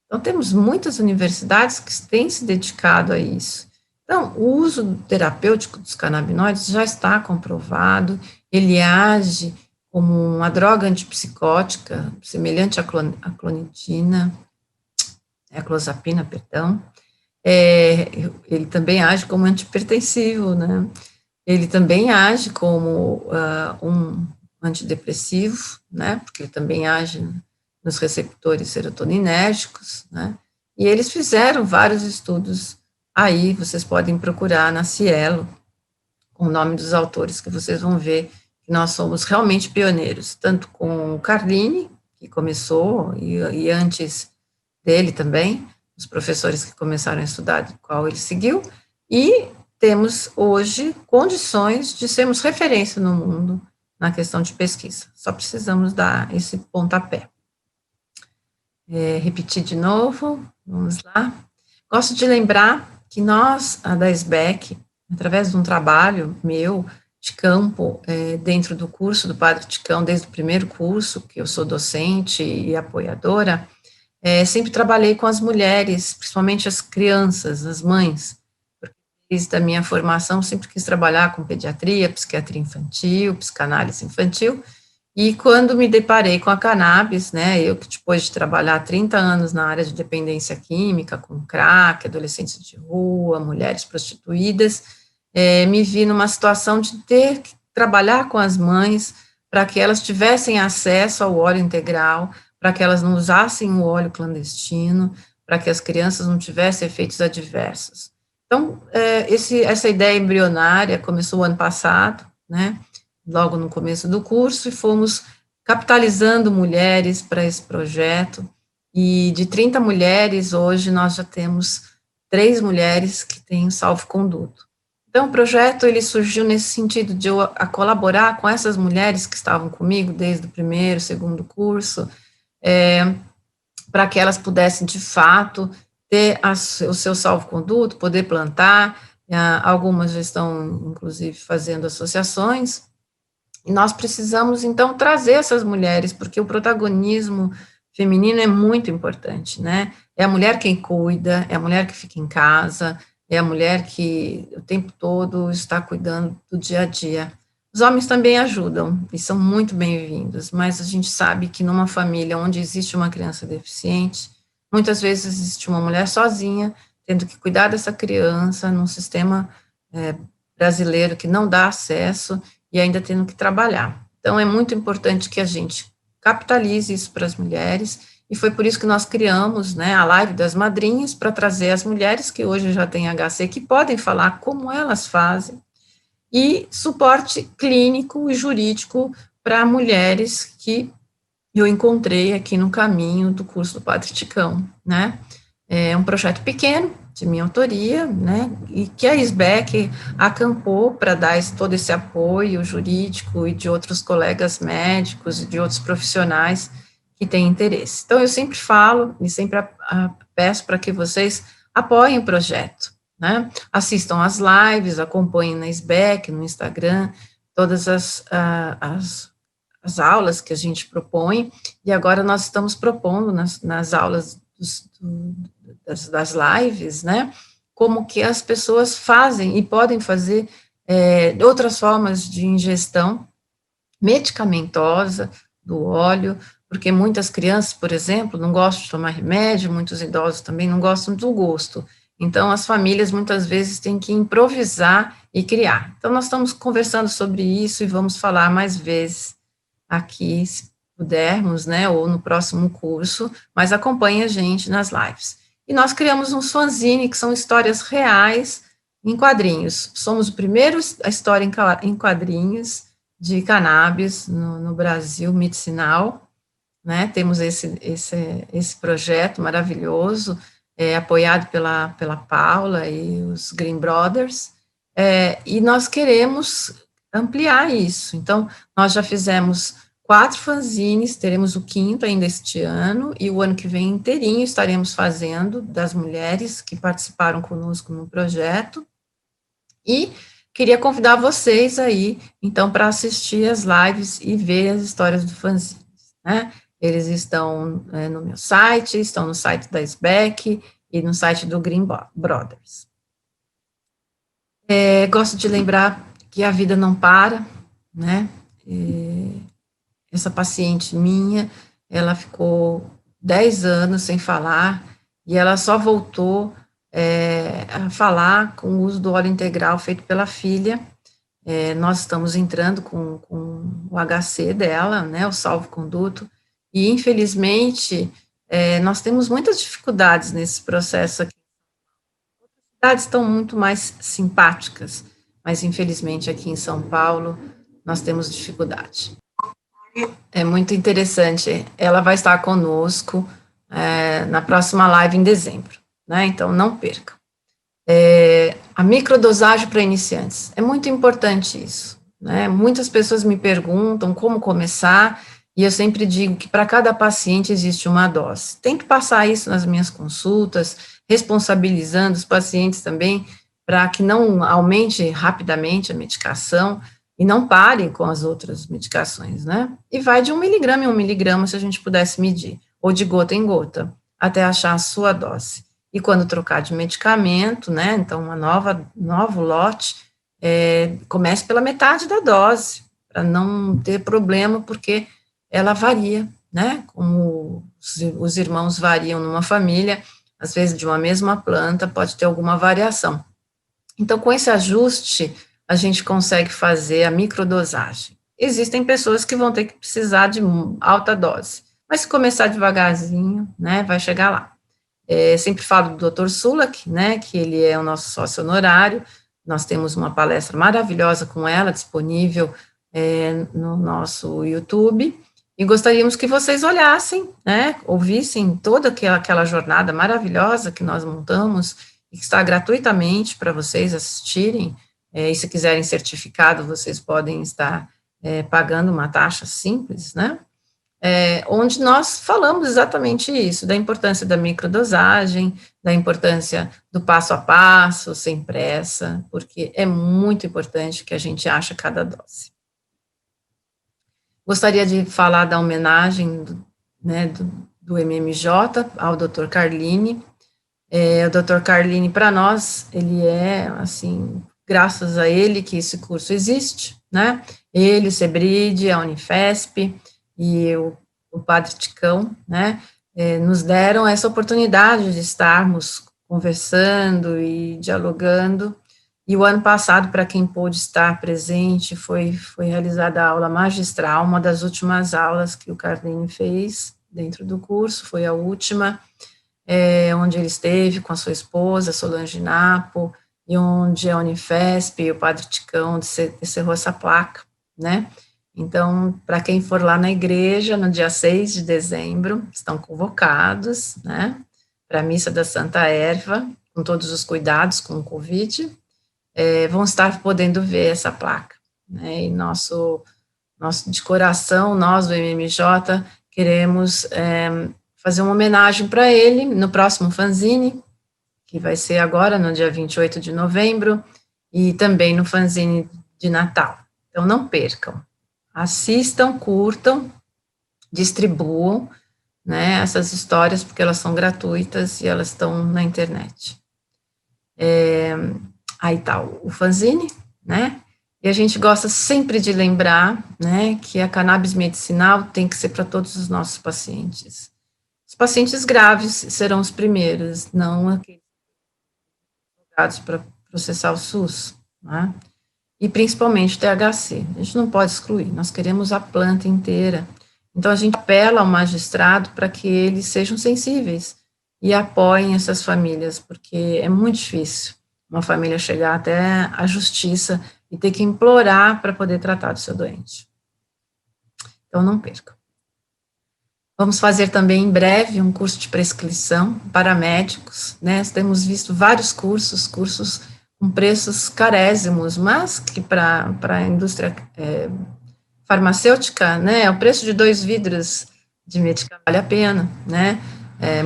Speaker 2: Então, temos muitas universidades que têm se dedicado a isso. Então, o uso terapêutico dos canabinoides já está comprovado, ele age como uma droga antipsicótica, semelhante à clonidina, a clozapina, perdão. Ele também age como antihipertensivo, né? Ele também age como um antidepressivo, né? Porque ele também age nos receptores serotoninérgicos, né? E eles fizeram vários estudos aí, vocês podem procurar na Cielo, com o nome dos autores, que vocês vão ver que nós somos realmente pioneiros, tanto com o Carline, que começou, e antes dele também, os professores que começaram a estudar, do qual ele seguiu, e temos hoje condições de sermos referência no mundo na questão de pesquisa. Só precisamos dar esse pontapé. Repetir de novo, vamos lá. Gosto de lembrar que nós, da SBEC, através de um trabalho meu de campo, dentro do curso do Padre Ticão, desde o primeiro curso, que eu sou docente e apoiadora, sempre trabalhei com as mulheres, principalmente as crianças, as mães, porque desde a minha formação sempre quis trabalhar com pediatria, psiquiatria infantil, psicanálise infantil, e quando me deparei com a cannabis, né, eu que depois de trabalhar 30 anos na área de dependência química, com crack, adolescentes de rua, mulheres prostituídas, me vi numa situação de ter que trabalhar com as mães para que elas tivessem acesso ao óleo integral, para que elas não usassem o óleo clandestino, para que as crianças não tivessem efeitos adversos. Então, essa ideia embrionária começou o ano passado, né, logo no começo do curso, e fomos capitalizando mulheres para esse projeto, e de 30 mulheres, hoje nós já temos 3 mulheres que têm salvo-conduto. Então, o projeto, ele surgiu nesse sentido de eu colaborar com essas mulheres que estavam comigo desde o primeiro, segundo curso, para que elas pudessem, de fato, ter o seu salvo-conduto, poder plantar, algumas já estão, inclusive, fazendo associações, e nós precisamos, então, trazer essas mulheres, porque o protagonismo feminino é muito importante, né? É a mulher quem cuida, é a mulher que fica em casa, é a mulher que o tempo todo está cuidando do dia a dia. Os homens também ajudam, e são muito bem-vindos, mas a gente sabe que numa família onde existe uma criança deficiente, muitas vezes existe uma mulher sozinha, tendo que cuidar dessa criança num sistema brasileiro que não dá acesso, e ainda tendo que trabalhar. Então, é muito importante que a gente capitalize isso para as mulheres, e foi por isso que nós criamos, né, a Live das Madrinhas, para trazer as mulheres que hoje já têm HC, que podem falar como elas fazem, e suporte clínico e jurídico para mulheres que eu encontrei aqui no caminho do curso do Padre Ticão, né? É um projeto pequeno, de minha autoria, né, e que a SBEC acampou para dar todo esse apoio jurídico e de outros colegas médicos e de outros profissionais que têm interesse. Então, eu sempre falo e sempre peço para que vocês apoiem o projeto, né, assistam às lives, acompanhem na SBEC, no Instagram, todas as aulas que a gente propõe, e agora nós estamos propondo nas aulas das lives, né, como que as pessoas fazem e podem fazer outras formas de ingestão medicamentosa do óleo, porque muitas crianças, por exemplo, não gostam de tomar remédio, muitos idosos também não gostam do gosto. Então, as famílias muitas vezes têm que improvisar e criar. Então, nós estamos conversando sobre isso e vamos falar mais vezes aqui, se pudermos, né, ou no próximo curso, mas acompanhe a gente nas lives. E nós criamos um fanzine, que são histórias reais em quadrinhos. Somos o primeiro a história em quadrinhos de cannabis no Brasil medicinal, né, temos esse projeto maravilhoso, apoiado pela Paula e os Green Brothers, e nós queremos ampliar isso. Então, nós já fizemos 4 fanzines, teremos o 5º ainda este ano, e o ano que vem inteirinho estaremos fazendo, das mulheres que participaram conosco no projeto, e queria convidar vocês aí, então, para assistir as lives e ver as histórias do fanzine, né? Eles estão no meu site, estão no site da SBEC e no site do Green Brothers. Gosto de lembrar que a vida não para, né? Essa paciente minha, ela ficou 10 anos sem falar, e ela só voltou a falar com o uso do óleo integral feito pela filha. Nós estamos entrando com o HC dela, né, o salvo-conduto, e infelizmente nós temos muitas dificuldades nesse processo aqui. As cidades estão muito mais simpáticas, mas infelizmente aqui em São Paulo nós temos dificuldade. É muito interessante, ela vai estar conosco na próxima live em dezembro, né, então não percam. A microdosagem para iniciantes, é muito importante isso, né, muitas pessoas me perguntam como começar, e eu sempre digo que para cada paciente existe uma dose. Tem que passar isso nas minhas consultas, responsabilizando os pacientes também, para que não aumente rapidamente a medicação, e não pare com as outras medicações, né? E vai de 1 miligrama em 1 miligrama, se a gente pudesse medir, ou de gota em gota, até achar a sua dose. E quando trocar de medicamento, né, então novo lote, comece pela metade da dose, para não ter problema, porque ela varia, né, como os irmãos variam numa família, às vezes de uma mesma planta, pode ter alguma variação. Então, com esse ajuste, a gente consegue fazer a microdosagem. Existem pessoas que vão ter que precisar de alta dose, mas se começar devagarzinho, né, vai chegar lá. Sempre falo do Dr. Sulak, né, que ele é o nosso sócio honorário, nós temos uma palestra maravilhosa com ela, disponível no nosso YouTube, e gostaríamos que vocês olhassem, né, ouvissem toda aquela jornada maravilhosa que nós montamos, e que está gratuitamente para vocês assistirem, e se quiserem certificado, vocês podem estar pagando uma taxa simples, né, onde nós falamos exatamente isso, da importância da microdosagem, da importância do passo a passo, sem pressa, porque é muito importante que a gente ache cada dose. Gostaria de falar da homenagem do MMJ ao Dr. Carline. O Dr. Carline, para nós, ele é, assim, graças a ele que esse curso existe, né? Ele, o Sebride, a Unifesp e o Padre Ticão, né? Nos deram essa oportunidade de estarmos conversando e dialogando. E o ano passado, para quem pôde estar presente, foi realizada a aula magistral, uma das últimas aulas que o Carline fez dentro do curso, foi a última, onde ele esteve com a sua esposa, Solange Napo, e onde a Unifesp e o Padre Ticão encerrou essa placa, né? Então, para quem for lá na igreja, no dia 6 de dezembro, estão convocados, né, para a missa da Santa Erva, com todos os cuidados com o Covid, vão estar podendo ver essa placa, né, e nosso de coração, nós do MMJ, queremos fazer uma homenagem para ele no próximo fanzine, que vai ser agora, no dia 28 de novembro, e também no fanzine de Natal. Então, não percam. Assistam, curtam, distribuam, né, essas histórias, porque elas são gratuitas e elas estão na internet. Aí tá o fanzine, né, e a gente gosta sempre de lembrar, né, que a cannabis medicinal tem que ser para todos os nossos pacientes. Os pacientes graves serão os primeiros, não aqueles para processar o SUS, né? E principalmente o THC. A gente não pode excluir, nós queremos a planta inteira. Então, a gente apela ao magistrado para que eles sejam sensíveis e apoiem essas famílias, porque é muito difícil uma família chegar até a justiça e ter que implorar para poder tratar do seu doente. Então, não percam. Vamos fazer também em breve um curso de prescrição para médicos, né? Nós temos visto vários cursos com preços carésimos, mas que para a indústria farmacêutica, né, o preço de 2 vidros de medicamento vale a pena, né?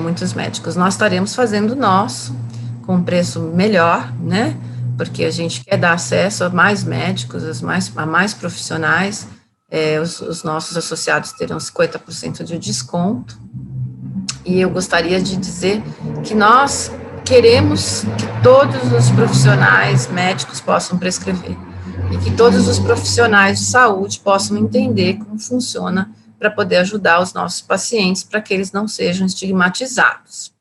Speaker 2: Muitos médicos. Nós estaremos fazendo o nosso com um preço melhor, né? Porque a gente quer dar acesso a mais médicos, a mais profissionais. Os nossos associados terão 50% de desconto, e eu gostaria de dizer que nós queremos que todos os profissionais médicos possam prescrever, e que todos os profissionais de saúde possam entender como funciona para poder ajudar os nossos pacientes, para que eles não sejam estigmatizados,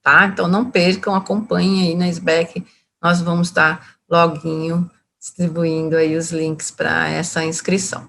Speaker 2: tá? Então, não percam, acompanhem aí na SBEC, nós vamos estar loguinho distribuindo aí os links para essa inscrição.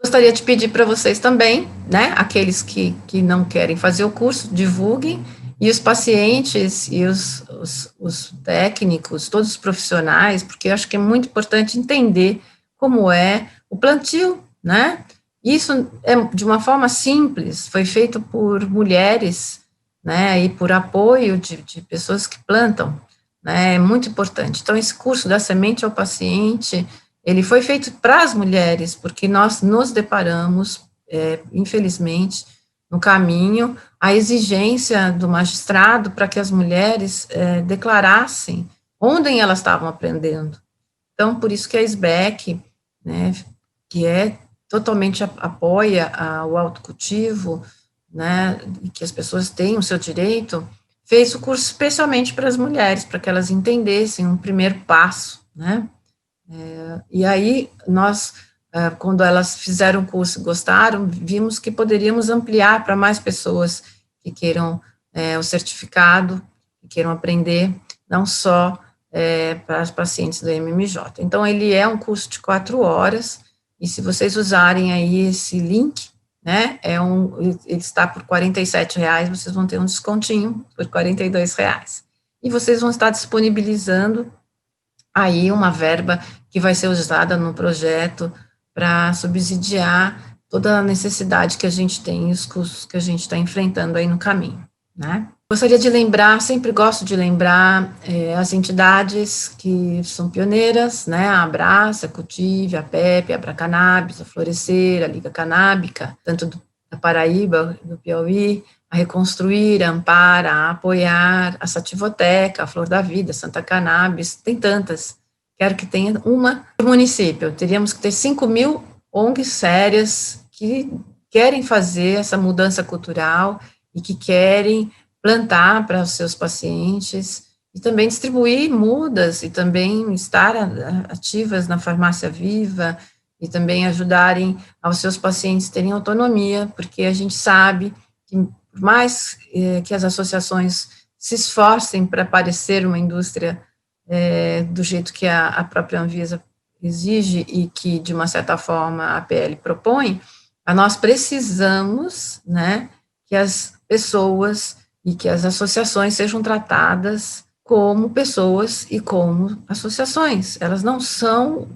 Speaker 2: Gostaria de pedir para vocês também, né, aqueles que não querem fazer o curso, divulguem, e os pacientes e os técnicos, todos os profissionais, porque eu acho que é muito importante entender como é o plantio, né? Isso é de uma forma simples, foi feito por mulheres, né, e por apoio de pessoas que plantam, né, é muito importante. Então, esse curso da semente ao paciente, ele foi feito para as mulheres, porque nós nos deparamos, infelizmente, no caminho, a exigência do magistrado para que as mulheres declarassem onde elas estavam aprendendo. Então, por isso que a SBEC, né, que totalmente apoia o autocultivo, né, e que as pessoas tenham o seu direito, fez o curso especialmente para as mulheres, para que elas entendessem um primeiro passo, né. E aí, nós, quando elas fizeram o curso e gostaram, vimos que poderíamos ampliar para mais pessoas que queiram o certificado, que queiram aprender, não só para os pacientes do MMJ. Então, ele é um curso de 4 horas, e se vocês usarem aí esse link, né, ele está por R$47, vocês vão ter um descontinho por R$42. E vocês vão estar disponibilizando aí uma verba que vai ser usada no projeto para subsidiar toda a necessidade que a gente tem e os custos que a gente está enfrentando aí no caminho, né? Gostaria de lembrar, sempre gosto de lembrar as entidades que são pioneiras, né, a Abraça, a Cultive, a PEP, a Abracannabis, a Florescer, a Liga Canábica, tanto da Paraíba, do Piauí, a Reconstruir, a Ampara, a Apoiar, a Sativoteca, a Flor da Vida, Santa Cannabis, tem tantas. Quero que tenha uma por município. Teríamos que ter 5.000 ONGs sérias que querem fazer essa mudança cultural e que querem plantar para os seus pacientes e também distribuir mudas e também estar ativas na farmácia viva e também ajudarem aos seus pacientes terem autonomia, porque a gente sabe que, por mais que as associações se esforcem para parecer uma indústria do jeito que a própria Anvisa exige e que, de uma certa forma, a PL propõe, nós precisamos, né, que as pessoas e que as associações sejam tratadas como pessoas e como associações. Elas não são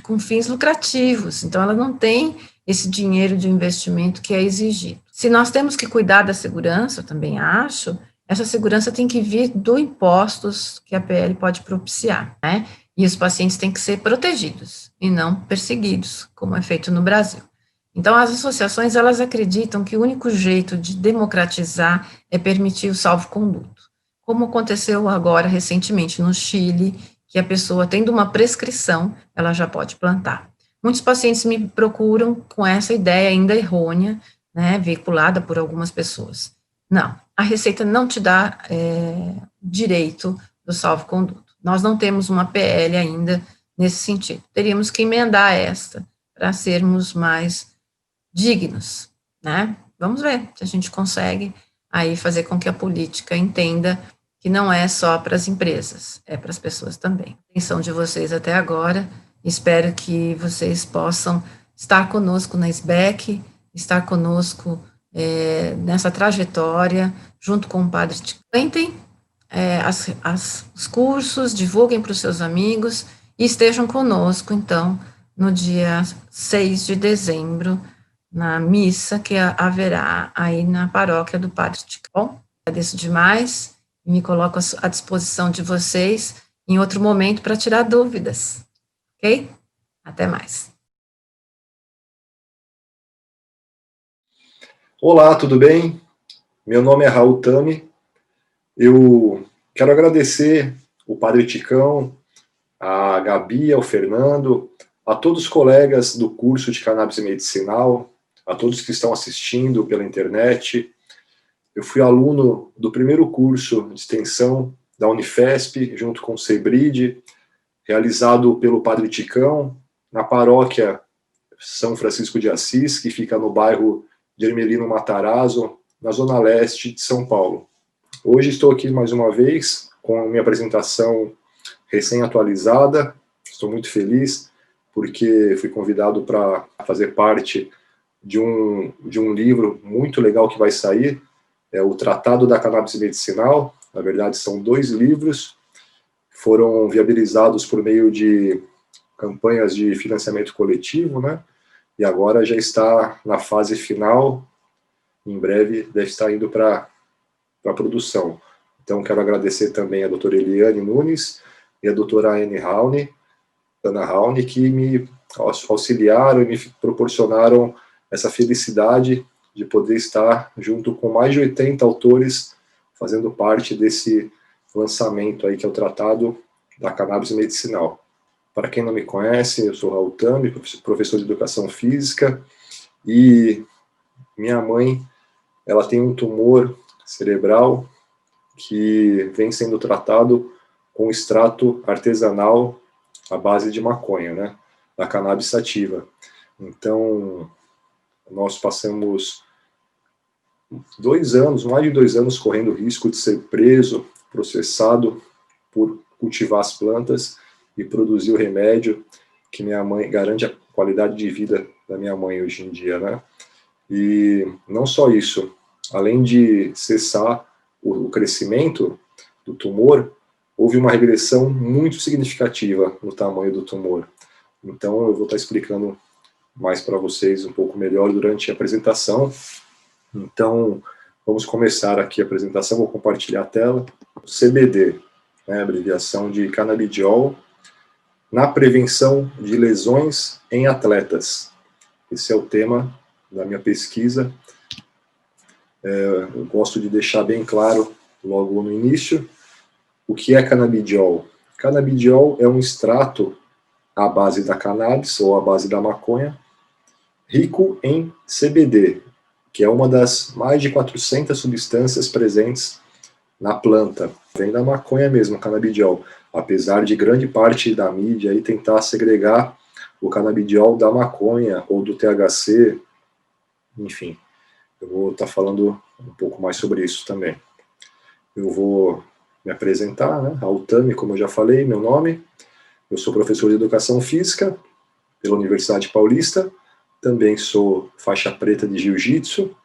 Speaker 2: com fins lucrativos, então elas não têm esse dinheiro de investimento que é exigido. Se nós temos que cuidar da segurança, eu também acho, essa segurança tem que vir do impostos que a PL pode propiciar, né? E os pacientes têm que ser protegidos e não perseguidos, como é feito no Brasil. Então, as associações, elas acreditam que o único jeito de democratizar é permitir o salvo-conduto, como aconteceu agora recentemente no Chile, que a pessoa tendo uma prescrição, ela já pode plantar. Muitos pacientes me procuram com essa ideia ainda errônea, né, veiculada por algumas pessoas. Não, a Receita não te dá direito do salvo-conduto. Nós não temos uma PL ainda nesse sentido. Teríamos que emendar esta para sermos mais dignos, né? Vamos ver se a gente consegue aí fazer com que a política entenda que não é só para as empresas, é para as pessoas também. A atenção de vocês até agora, espero que vocês possam estar conosco na SBEC, estar conosco nessa trajetória, junto com o Padre Ticão. Tentem os cursos, divulguem para os seus amigos e estejam conosco, então, no dia 6 de dezembro, na missa que haverá aí na paróquia do Padre Ticão. Agradeço demais e me coloco à disposição de vocês em outro momento para tirar dúvidas, ok? Até mais.
Speaker 3: Olá, tudo bem? Meu nome é Raul Tami. Eu quero agradecer o Padre Ticão, a Gabi, ao Fernando, a todos os colegas do curso de Cannabis Medicinal, a todos que estão assistindo pela internet. Eu fui aluno do primeiro curso de extensão da Unifesp, junto com o Sebride, realizado pelo Padre Ticão, na paróquia São Francisco de Assis, que fica no bairro de Ermelino Matarazzo, na zona leste de São Paulo. Hoje estou aqui mais uma vez com a minha apresentação recém-atualizada. Estou muito feliz porque fui convidado para fazer parte de um livro muito legal que vai sair, é o Tratado da Cannabis Medicinal. Na verdade, são 2 livros, foram viabilizados por meio de campanhas de financiamento coletivo, né? E agora já está na fase final, em breve deve estar indo para a produção. Então, quero agradecer também a doutora Eliane Nunes e a doutora Ana Raune, que me auxiliaram e me proporcionaram essa felicidade de poder estar junto com mais de 80 autores fazendo parte desse lançamento aí, que é o Tratado da Cannabis Medicinal. Para quem não me conhece, eu sou Raul Tami, professor de Educação Física, e minha mãe, ela tem um tumor cerebral que vem sendo tratado com extrato artesanal à base de maconha, né, da cannabis sativa. Então, nós passamos 2 anos, mais de 2 anos, correndo o risco de ser preso, processado por cultivar as plantas e produzir o remédio que minha mãe garante a qualidade de vida da minha mãe hoje em dia, né? E não só isso, além de cessar o crescimento do tumor, houve uma regressão muito significativa no tamanho do tumor. Então, eu vou estar explicando mais para vocês um pouco melhor durante a apresentação. Então, vamos começar aqui a apresentação, vou compartilhar a tela. CBD, né, abreviação de canabidiol, na prevenção de lesões em atletas. Esse é o tema da minha pesquisa. Eu gosto de deixar bem claro, logo no início, o que é canabidiol. Canabidiol é um extrato à base da cannabis, ou à base da maconha, rico em CBD, que é uma das mais de 400 substâncias presentes na planta. Vem da maconha mesmo, canabidiol, apesar de grande parte da mídia aí tentar segregar o canabidiol da maconha ou do THC, enfim. Eu vou estar falando um pouco mais sobre isso também. Eu vou me apresentar, né? Raul Tami, como eu já falei, meu nome. Eu sou professor de Educação Física pela Universidade Paulista. Também sou faixa preta de Jiu-Jitsu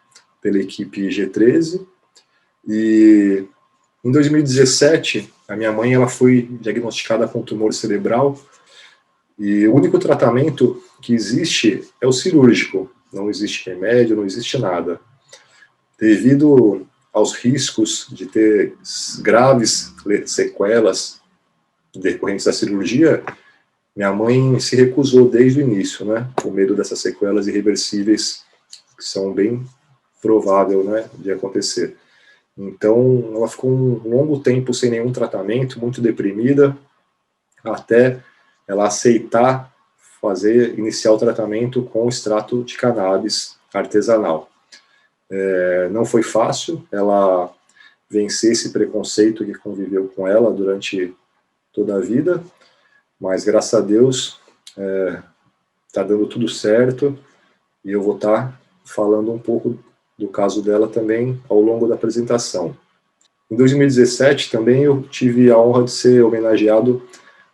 Speaker 3: pela equipe G13. E em 2017, A minha mãe, ela foi diagnosticada com tumor cerebral e o único tratamento que existe é o cirúrgico. Não existe remédio, não existe nada. Devido aos riscos de ter graves sequelas decorrentes da cirurgia, minha mãe se recusou desde o início, né, com medo dessas sequelas irreversíveis, que são bem prováveis, né, de acontecer. Então, ela ficou um longo tempo sem nenhum tratamento, muito deprimida, até ela aceitar iniciar o tratamento com extrato de cannabis artesanal. Não foi fácil ela vencer esse preconceito que conviveu com ela durante toda a vida, mas graças a Deus está dando tudo certo e eu vou estar falando um pouco do caso dela também ao longo da apresentação. Em 2017 também eu tive a honra de ser homenageado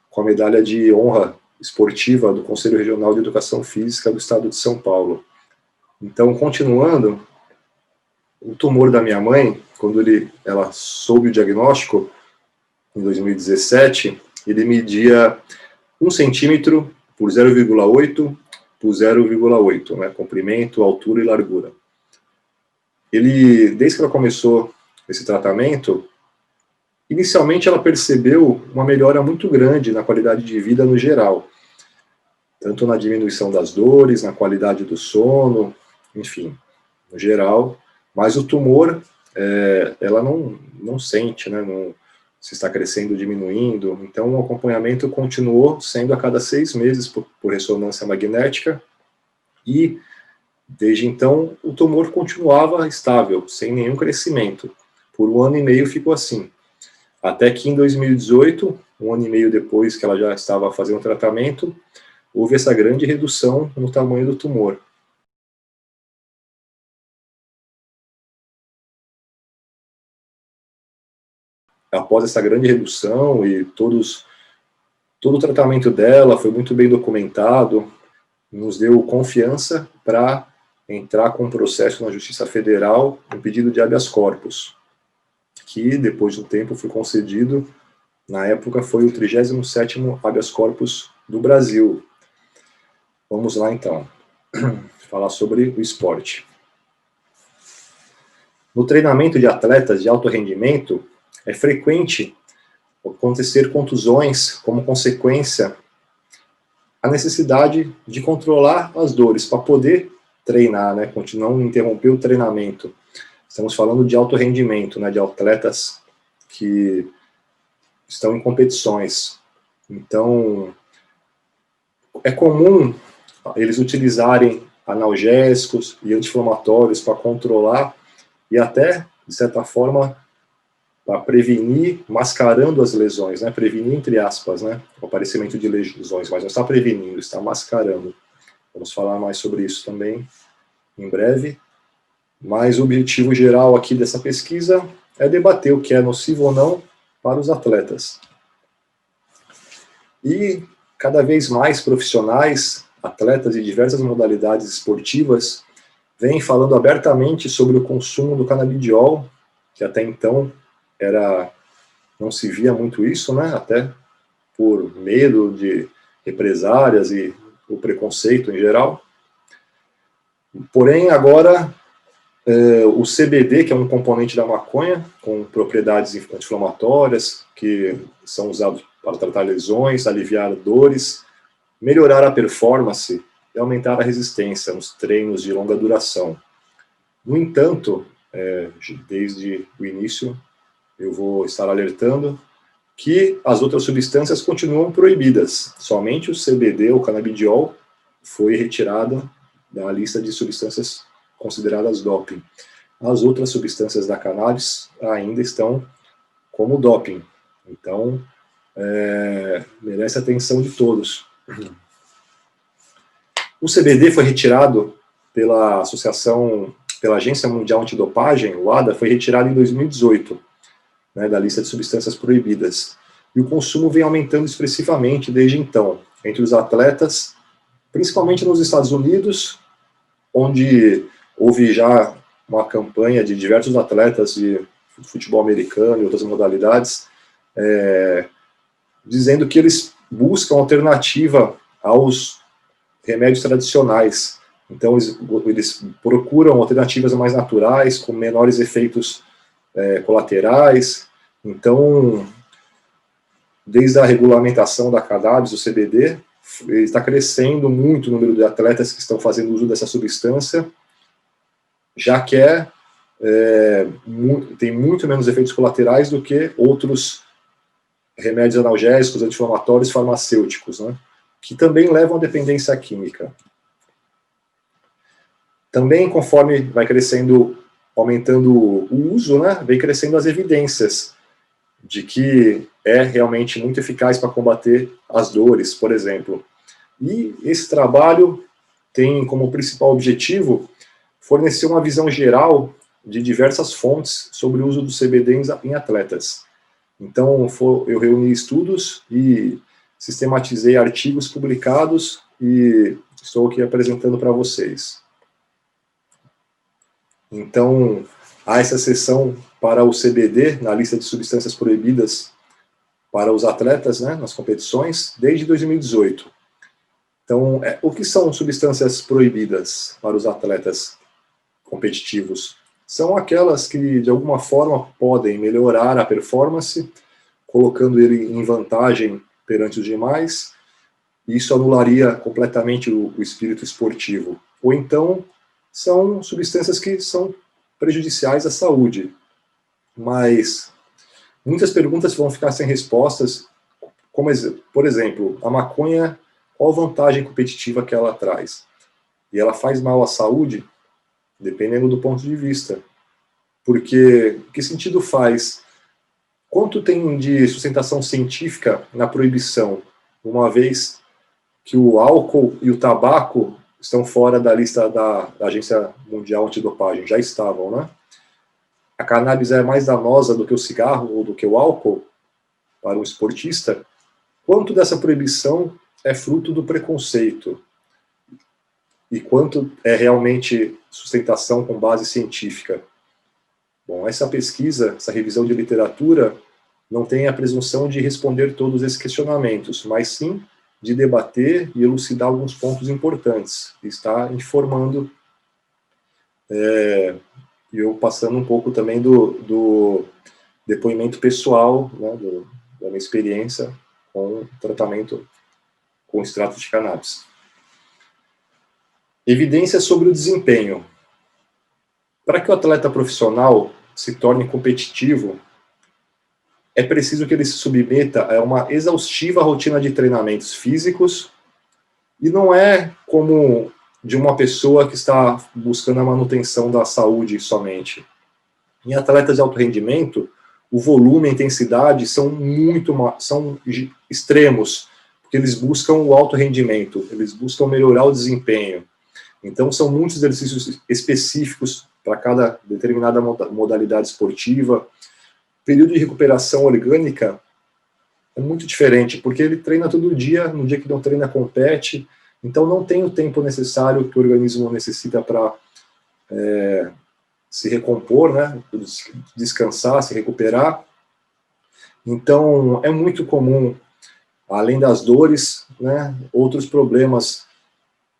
Speaker 3: com a medalha de honra esportiva do Conselho Regional de Educação Física do Estado de São Paulo. Então, continuando, o tumor da minha mãe, quando ela soube o diagnóstico, em 2017, ele media 1 centímetro por 0,8 por 0,8, né, comprimento, altura e largura. Desde que ela começou esse tratamento, inicialmente ela percebeu uma melhora muito grande na qualidade de vida no geral, tanto na diminuição das dores, na qualidade do sono, enfim, no geral, mas o tumor, ela não sente, né, se está crescendo ou diminuindo, então o acompanhamento continuou sendo a cada 6 meses por ressonância magnética, e desde então o tumor continuava estável, sem nenhum crescimento. Por 1 ano e meio ficou assim. Até que em 2018, 1 ano e meio depois que ela já estava fazendo tratamento, houve essa grande redução no tamanho do tumor. Após essa grande redução e todo o tratamento dela foi muito bem documentado, nos deu confiança para entrar com um processo na Justiça Federal, um pedido de habeas corpus, que depois de um tempo foi concedido. Na época foi o 37º habeas corpus do Brasil. Vamos lá então, falar sobre o esporte. No treinamento de atletas de alto rendimento, é frequente acontecer contusões como consequência a necessidade de controlar as dores para poder treinar, né, não interromper o treinamento. Estamos falando de alto rendimento, né, de atletas que estão em competições. Então, é comum eles utilizarem analgésicos e anti-inflamatórios para controlar e até, de certa forma, para prevenir, mascarando as lesões, né? Prevenir, entre aspas, né? O aparecimento de lesões, mas não está prevenindo, está mascarando. Vamos falar mais sobre isso também em breve. Mas o objetivo geral aqui dessa pesquisa é debater o que é nocivo ou não para os atletas. E cada vez mais profissionais, atletas de diversas modalidades esportivas, vêm falando abertamente sobre o consumo do canabidiol, que até então não se via muito isso, né? Até por medo de represárias e o preconceito em geral. Porém, agora, o CBD, que é um componente da maconha, com propriedades anti-inflamatórias, que são usados para tratar lesões, aliviar dores, melhorar a performance e aumentar a resistência nos treinos de longa duração. No entanto, desde o início, eu vou estar alertando que as outras substâncias continuam proibidas. Somente o CBD, o canabidiol, foi retirado da lista de substâncias consideradas doping. As outras substâncias da cannabis ainda estão como doping. Então, merece a atenção de todos. O CBD foi retirado pela Agência Mundial Antidopagem, o ADA, foi retirado em 2018, né, da lista de substâncias proibidas. E o consumo vem aumentando expressivamente desde então, entre os atletas, principalmente nos Estados Unidos, onde houve já uma campanha de diversos atletas de futebol americano e outras modalidades dizendo que eles buscam alternativa aos remédios tradicionais. Então, eles procuram alternativas mais naturais, com menores efeitos colaterais. Então, desde a regulamentação da cannabis, o CBD, está crescendo muito o número de atletas que estão fazendo uso dessa substância, já que tem muito menos efeitos colaterais do que outros remédios analgésicos, anti-inflamatórios, farmacêuticos, né, que também levam à dependência química. Também, conforme vai crescendo, aumentando o uso, né, vem crescendo as evidências de que é realmente muito eficaz para combater as dores, por exemplo. E esse trabalho tem como principal objetivo fornecer uma visão geral de diversas fontes sobre o uso do CBD em atletas. Então, eu reuni estudos e sistematizei artigos publicados e estou aqui apresentando para vocês. Então, há essa seção para o CBD na lista de substâncias proibidas para os atletas, né, nas competições, desde 2018. Então, o que são substâncias proibidas para os atletas competitivos? São aquelas que, de alguma forma, podem melhorar a performance, colocando ele em vantagem perante os demais, e isso anularia completamente o espírito esportivo. Ou então, são substâncias que são prejudiciais à saúde. Mas muitas perguntas vão ficar sem respostas, como, por exemplo, a maconha, qual a vantagem competitiva que ela traz? E ela faz mal à saúde? Dependendo do ponto de vista. Porque, que sentido faz? Quanto tem de sustentação científica na proibição, uma vez que o álcool e o tabaco estão fora da lista da Agência Mundial Antidopagem, já estavam, né? A cannabis é mais danosa do que o cigarro ou do que o álcool para um esportista. Quanto dessa proibição é fruto do preconceito? E quanto é realmente sustentação com base científica? Bom, essa pesquisa, essa revisão de literatura, não tem a presunção de responder todos esses questionamentos, mas sim de debater e elucidar alguns pontos importantes, e está informando, e eu passando um pouco também do depoimento pessoal, né, da minha experiência com o tratamento com extrato de cannabis. Evidências sobre o desempenho. Para que o atleta profissional se torne competitivo, é preciso que ele se submeta a uma exaustiva rotina de treinamentos físicos, e não é como de uma pessoa que está buscando a manutenção da saúde somente. Em atletas de alto rendimento, o volume e a intensidade são extremos, porque eles buscam o alto rendimento, eles buscam melhorar o desempenho. Então, são muitos exercícios específicos para cada determinada modalidade esportiva. O período de recuperação orgânica é muito diferente, porque ele treina todo dia, no dia que não treina, compete, então não tem o tempo necessário que o organismo necessita para se recompor, né, descansar, se recuperar. Então, é muito comum, além das dores, né, outros problemas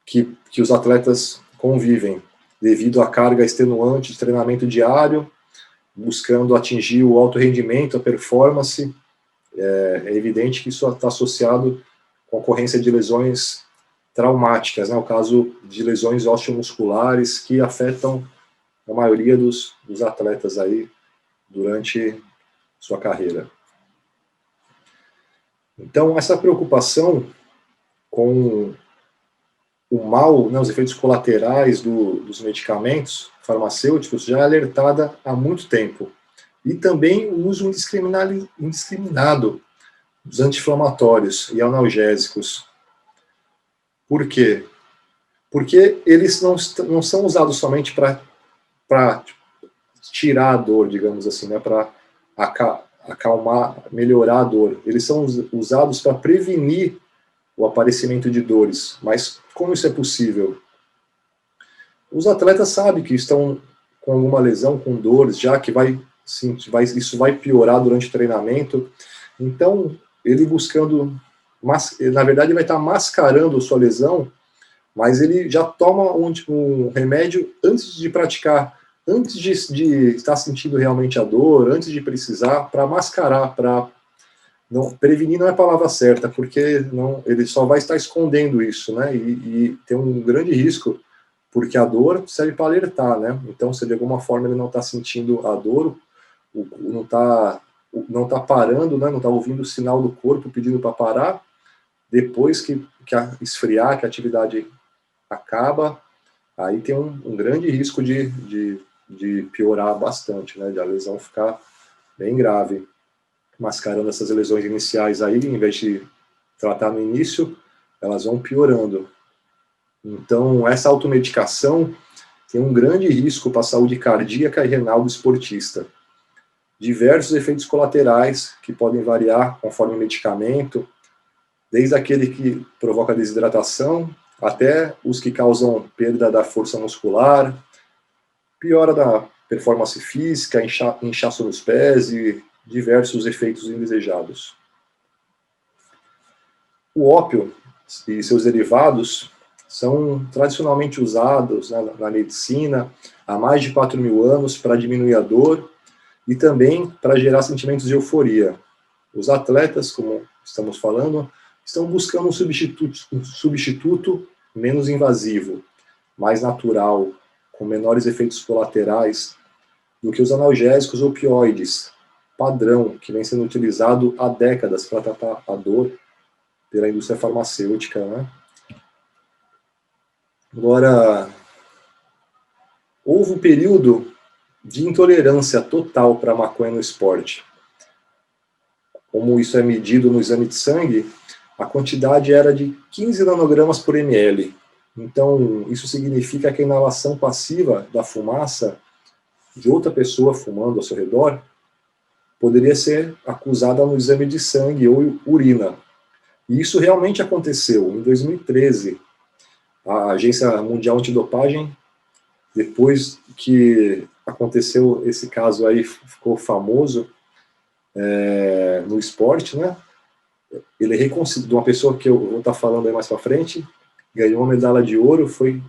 Speaker 3: que os atletas convivem, devido à carga extenuante de treinamento diário, buscando atingir o alto rendimento, a performance. É evidente que isso está associado com a ocorrência de lesões traumáticas, né, o caso de lesões osteomusculares que afetam a maioria dos atletas aí durante sua carreira. Então, essa preocupação com o mal, né, os efeitos colaterais dos medicamentos farmacêuticos já é alertada há muito tempo. E também o uso indiscriminado dos anti-inflamatórios e analgésicos. Por quê? Porque eles não são usados somente para tirar a dor, digamos assim, né, para acalmar, melhorar a dor. Eles são usados para prevenir o aparecimento de dores. Mas como isso é possível? Os atletas sabem que estão com alguma lesão, com dores, já que isso vai piorar durante o treinamento. Então, ele buscando, na verdade, vai estar mascarando sua lesão, mas ele já toma um remédio antes de praticar, antes de estar sentindo realmente a dor, antes de precisar, para mascarar, para não prevenir não é a palavra certa, porque não, ele só vai estar escondendo isso, né? E tem um grande risco, porque a dor serve para alertar, né? Então, se de alguma forma ele não está sentindo a dor, não está parando, né? Não está ouvindo o sinal do corpo pedindo para parar, depois que esfriar, que a atividade acaba, aí tem um grande risco de piorar bastante, né? De a lesão ficar bem grave. Mascarando essas lesões iniciais aí, em vez de tratar no início, elas vão piorando. Então, essa automedicação tem um grande risco para a saúde cardíaca e renal do esportista. Diversos efeitos colaterais que podem variar conforme o medicamento, desde aquele que provoca desidratação, até os que causam perda da força muscular, piora da performance física, inchaço nos pés e diversos efeitos indesejados. O ópio e seus derivados são tradicionalmente usados, né, na medicina há mais de 4.000 anos para diminuir a dor e também para gerar sentimentos de euforia. Os atletas, como estamos falando, estão buscando um substituto menos invasivo, mais natural, com menores efeitos colaterais do que os analgésicos opioides, padrão, que vem sendo utilizado há décadas para tratar a dor pela indústria farmacêutica, né? Agora, houve um período de intolerância total para a maconha no esporte. Como isso é medido no exame de sangue, a quantidade era de 15 nanogramas por ml. Então, isso significa que a inalação passiva da fumaça de outra pessoa fumando ao seu redor poderia ser acusada no exame de sangue ou urina. E isso realmente aconteceu. Em 2013, a Agência Mundial Antidopagem, depois que aconteceu esse caso aí, ficou famoso no esporte, né? Ele de uma pessoa que eu vou estar falando aí mais para frente, ganhou uma medalha de ouro, foi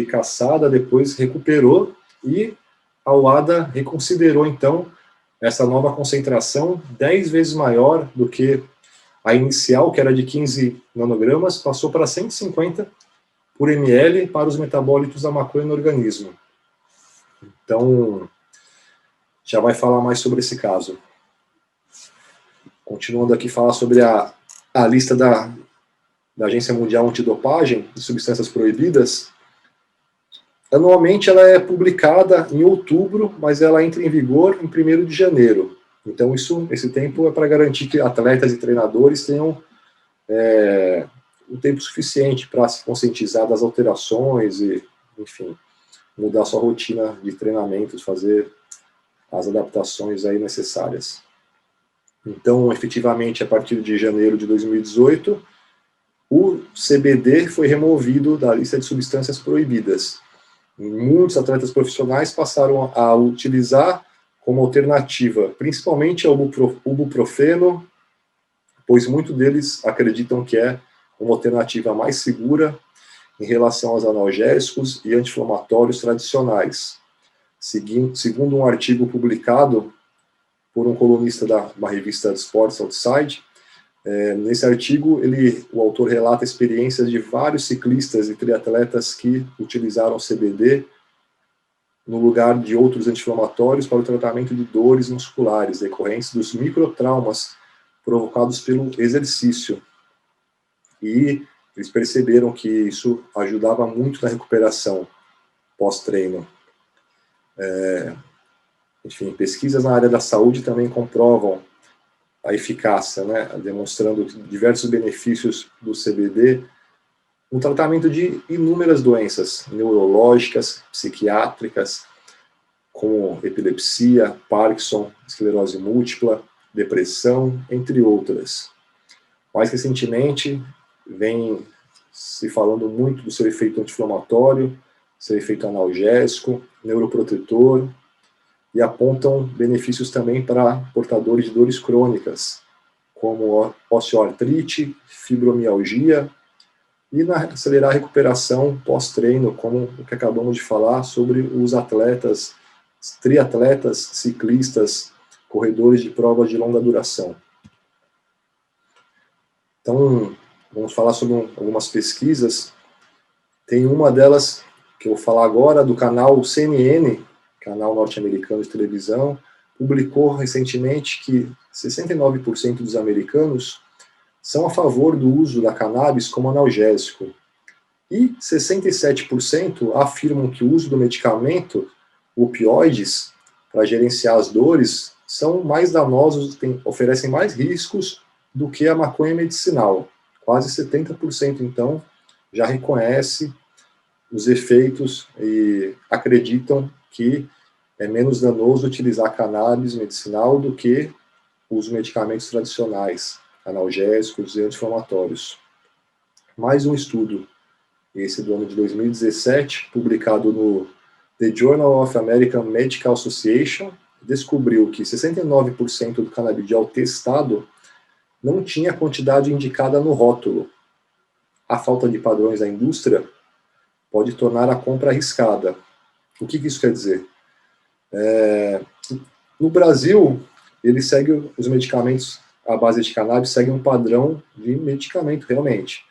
Speaker 3: caçada, depois recuperou, e a UADA reconsiderou, então, essa nova concentração 10 vezes maior do que a inicial, que era de 15 nanogramas, passou para 150 por ml para os metabólitos da maconha no organismo. Então, já vai falar mais sobre esse caso. Continuando aqui, falar sobre a lista da Agência Mundial Antidopagem de substâncias proibidas. Anualmente ela é publicada em outubro, mas ela entra em vigor em 1º de janeiro. Então esse tempo é para garantir que atletas e treinadores tenham um tempo suficiente para se conscientizar das alterações e, enfim, mudar sua rotina de treinamentos, fazer as adaptações aí necessárias. Então, efetivamente, a partir de janeiro de 2018, o CBD foi removido da lista de substâncias proibidas. Muitos atletas profissionais passaram a utilizar como alternativa, principalmente ao ibuprofeno, pois muitos deles acreditam que é uma alternativa mais segura em relação aos analgésicos e anti-inflamatórios tradicionais. Segundo um artigo publicado por um colunista da uma revista de Sports Outside, nesse artigo o autor relata experiências de vários ciclistas e triatletas que utilizaram CBD no lugar de outros anti-inflamatórios para o tratamento de dores musculares decorrentes dos microtraumas provocados pelo exercício. E eles perceberam que isso ajudava muito na recuperação pós-treino. Enfim, pesquisas na área da saúde também comprovam a eficácia, né, demonstrando diversos benefícios do CBD no tratamento de inúmeras doenças neurológicas, psiquiátricas, como epilepsia, Parkinson, esclerose múltipla, depressão, entre outras. Mais recentemente, vem se falando muito do seu efeito anti-inflamatório, seu efeito analgésico, neuroprotetor, e apontam benefícios também para portadores de dores crônicas, como osteoartrite, fibromialgia, e acelerar a recuperação pós-treino, como o que acabamos de falar sobre os atletas, triatletas, ciclistas, corredores de provas de longa duração. Então, vamos falar sobre algumas pesquisas. Tem uma delas que eu vou falar agora, do canal CNN, canal norte-americano de televisão, publicou recentemente que 69% dos americanos são a favor do uso da cannabis como analgésico. E 67% afirmam que o uso do medicamento, opioides, para gerenciar as dores, são mais danosos, oferecem mais riscos do que a maconha medicinal. Quase 70%, então, já reconhece os efeitos e acreditam que é menos danoso utilizar cannabis medicinal do que os medicamentos tradicionais, analgésicos e anti-inflamatórios. Mais um estudo, esse do ano de 2017, publicado no The Journal of American Medical Association, descobriu que 69% do canabidiol testado não tinha a quantidade indicada no rótulo. A falta de padrões da indústria pode tornar a compra arriscada. O que isso quer dizer? No Brasil, ele segue os medicamentos à base de cannabis, seguem um padrão de medicamento, realmente.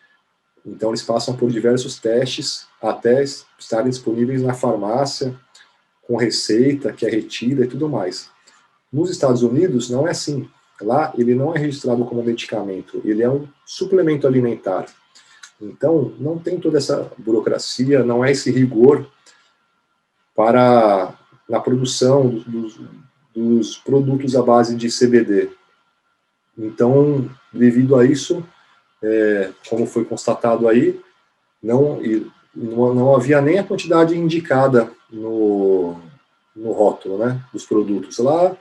Speaker 3: Então, eles passam por diversos testes até estarem disponíveis na farmácia, com receita, que é retida e tudo mais. Nos Estados Unidos, não é assim. Lá, ele não é registrado como medicamento, ele é um suplemento alimentar. Então, não tem toda essa burocracia, não é esse rigor na produção dos produtos à base de CBD. Então, devido a isso, como foi constatado aí, não havia nem a quantidade indicada no rótulo, né, dos produtos. Lá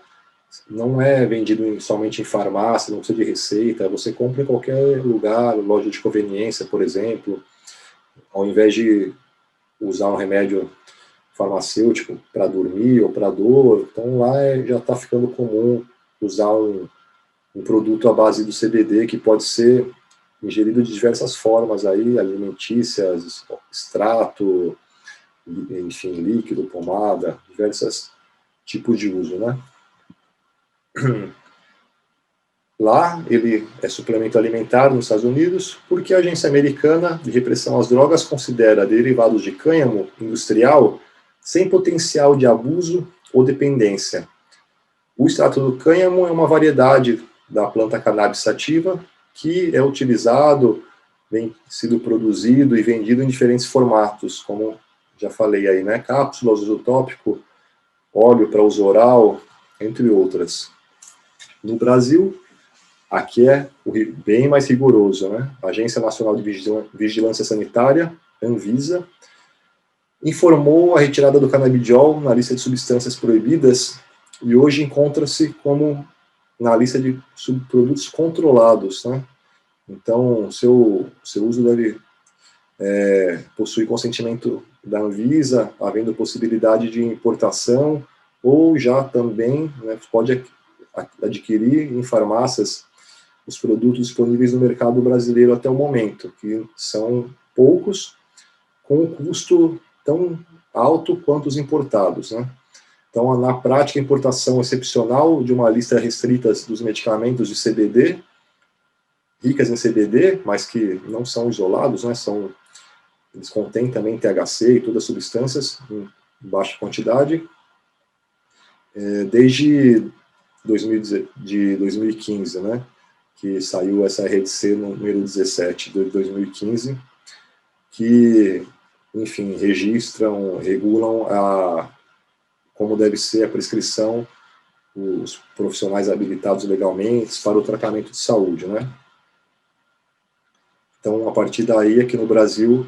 Speaker 3: não é vendido somente em farmácia, não precisa de receita, você compra em qualquer lugar, loja de conveniência, por exemplo, ao invés de usar um remédio farmacêutico para dormir ou para dor, então lá já está ficando comum usar um produto à base do CBD, que pode ser ingerido de diversas formas aí, alimentícias, extrato, enfim, líquido, pomada, diversos tipos de uso, né? Lá, ele é suplemento alimentar nos Estados Unidos, porque a Agência Americana de Repressão às Drogas considera derivados de cânhamo industrial sem potencial de abuso ou dependência. O extrato do cânhamo é uma variedade da planta cannabis sativa que é utilizado, vem sido produzido e vendido em diferentes formatos, como já falei aí, né? Cápsulas, uso tópico, óleo para uso oral, entre outras. No Brasil, aqui é bem mais rigoroso, né? A Agência Nacional de Vigilância Sanitária, Anvisa, informou a retirada do canabidiol na lista de substâncias proibidas e hoje encontra-se como na lista de subprodutos controlados, né? Então, seu uso deve possuir consentimento da Anvisa, havendo possibilidade de importação, ou já também, né, pode adquirir em farmácias os produtos disponíveis no mercado brasileiro até o momento, que são poucos, com um custo tão alto quanto os importados, né? Então, na prática, a importação excepcional de uma lista restrita dos medicamentos de CBD, ricas em CBD, mas que não são isolados, né? Eles contêm também THC e todas as substâncias em baixa quantidade, desde 2015, né? Que saiu essa RDC número 17 de 2015, que, enfim, regulam como deve ser a prescrição, os profissionais habilitados legalmente para o tratamento de saúde, né? Então, a partir daí, aqui no Brasil,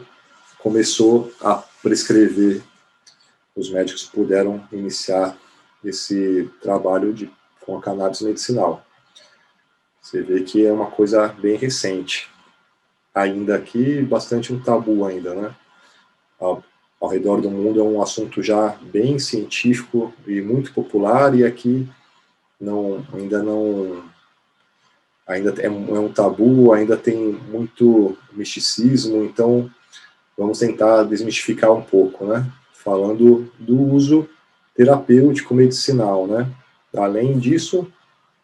Speaker 3: começou a prescrever, os médicos puderam iniciar esse trabalho com a cannabis medicinal. Você vê que é uma coisa bem recente. Ainda aqui, bastante um tabu ainda, né? ao redor do mundo é um assunto já bem científico e muito popular, e aqui ainda é um tabu, ainda tem muito misticismo, então vamos tentar desmistificar um pouco, né? Falando do uso terapêutico medicinal, né? Além disso,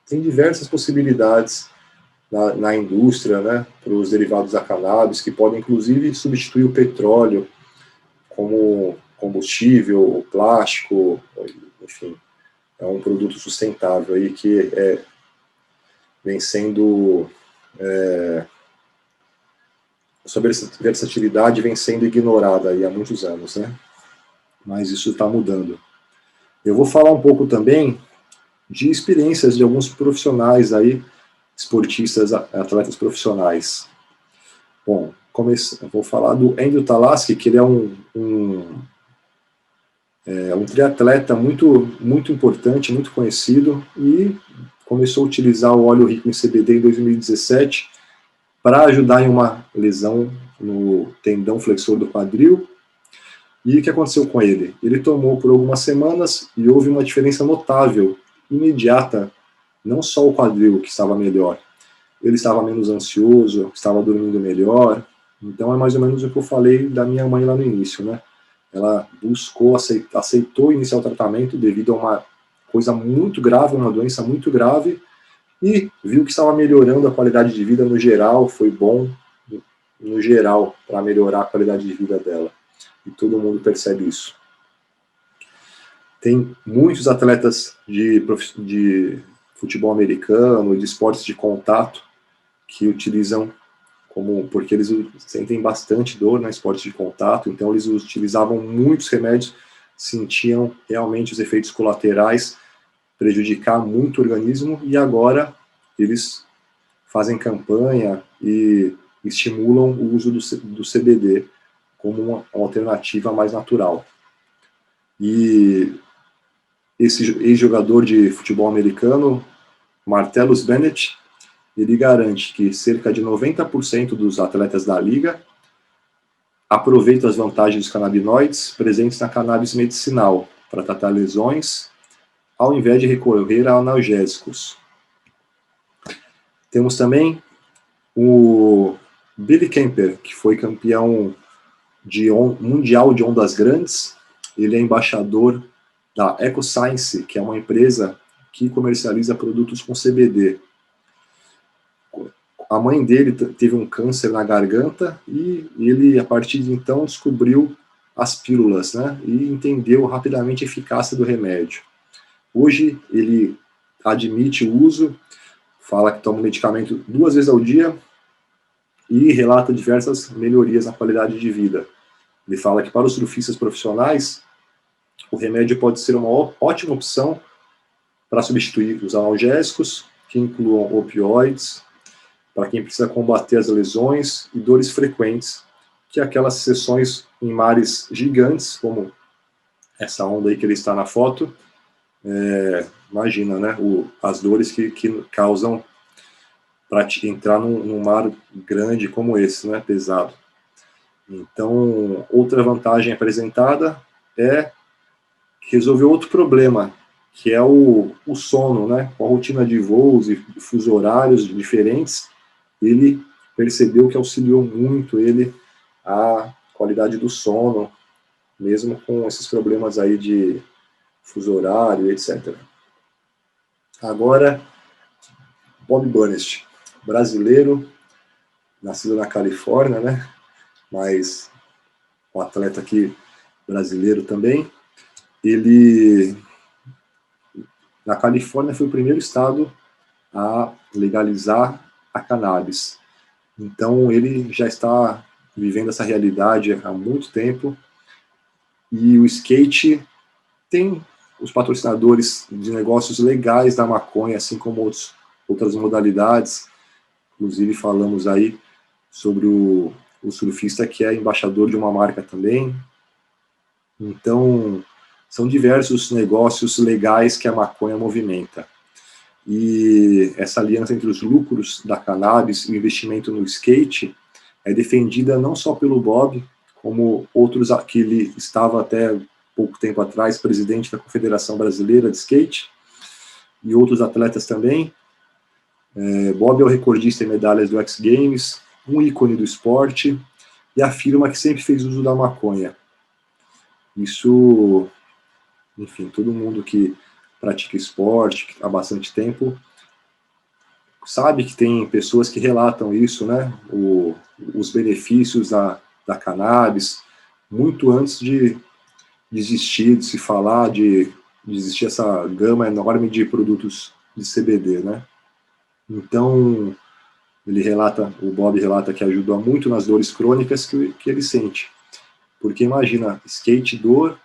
Speaker 3: tem diversas possibilidades na indústria, né? Para os derivados da cannabis, que podem inclusive substituir o petróleo como combustível, o plástico, enfim, é um produto sustentável aí que vem sendo sua versatilidade vem sendo ignorada aí há muitos anos, né? Mas isso está mudando. Eu vou falar um pouco também de experiências de alguns profissionais aí, esportistas, atletas profissionais. Bom, vou falar do Andrew Talaski, que ele é um triatleta muito importante, muito conhecido, e começou a utilizar o óleo rico em CBD em 2017 para ajudar em uma lesão no tendão flexor do quadril. E o que aconteceu com ele? Ele tomou por algumas semanas e houve uma diferença notável, imediata, não só o quadril que estava melhor, ele estava menos ansioso, estava dormindo melhor. Então é mais ou menos o que eu falei da minha mãe lá no início, né? Ela aceitou iniciar o tratamento devido a uma coisa muito grave, uma doença muito grave, e viu que estava melhorando a qualidade de vida no geral, foi bom no geral para melhorar a qualidade de vida dela. E todo mundo percebe isso. Tem muitos atletas de futebol americano, de esportes de contato, que utilizam porque eles sentem bastante dor no esporte de contato, então eles utilizavam muitos remédios, sentiam realmente os efeitos colaterais, prejudicar muito o organismo, e agora eles fazem campanha e estimulam o uso do CBD como uma alternativa mais natural. E esse ex-jogador de futebol americano, Martellus Bennett, ele garante que cerca de 90% dos atletas da liga aproveitam as vantagens dos canabinoides presentes na cannabis medicinal para tratar lesões, ao invés de recorrer a analgésicos. Temos também o Billy Kemper, que foi campeão mundial de ondas grandes. Ele é embaixador da EcoScience, que é uma empresa que comercializa produtos com CBD. A mãe dele teve um câncer na garganta e ele, a partir de então, descobriu as pílulas, né, e entendeu rapidamente a eficácia do remédio. Hoje, ele admite o uso, fala que toma o medicamento 2 vezes ao dia e relata diversas melhorias na qualidade de vida. Ele fala que para os surfistas profissionais, o remédio pode ser uma ótima opção para substituir os analgésicos, que incluam opioides, para quem precisa combater as lesões e dores frequentes, que é aquelas sessões em mares gigantes, como essa onda aí que ele está na foto, imagina, né, as dores que causam para entrar num mar grande como esse, né, pesado. Então, outra vantagem apresentada é resolver outro problema, que é o sono, né, com a rotina de voos e fuso horários diferentes. Ele percebeu que auxiliou muito ele a qualidade do sono, mesmo com esses problemas aí de fuso horário, etc. Agora, Bob Burnest, brasileiro, nascido na Califórnia, né? Mas um atleta aqui brasileiro também. Ele, na Califórnia, foi o primeiro estado a legalizar a cannabis. Então, ele já está vivendo essa realidade há muito tempo. E o skate tem os patrocinadores de negócios legais da maconha, assim como outras modalidades. Inclusive, falamos aí sobre o surfista que é embaixador de uma marca também. Então, são diversos negócios legais que a maconha movimenta. E essa aliança entre os lucros da cannabis e o investimento no skate é defendida não só pelo Bob, como outros, que ele estava até pouco tempo atrás presidente da Confederação Brasileira de Skate, e outros atletas também. Bob é o recordista em medalhas do X Games, um ícone do esporte, e afirma que sempre fez uso da maconha. Isso, enfim, todo mundo que pratica esporte há bastante tempo sabe que tem pessoas que relatam isso, né? Os benefícios da cannabis, muito antes de existir, de se falar, de existir essa gama enorme de produtos de CBD, né? Então, o Bob relata que ajuda muito nas dores crônicas que ele sente. Porque imagina, skate e dor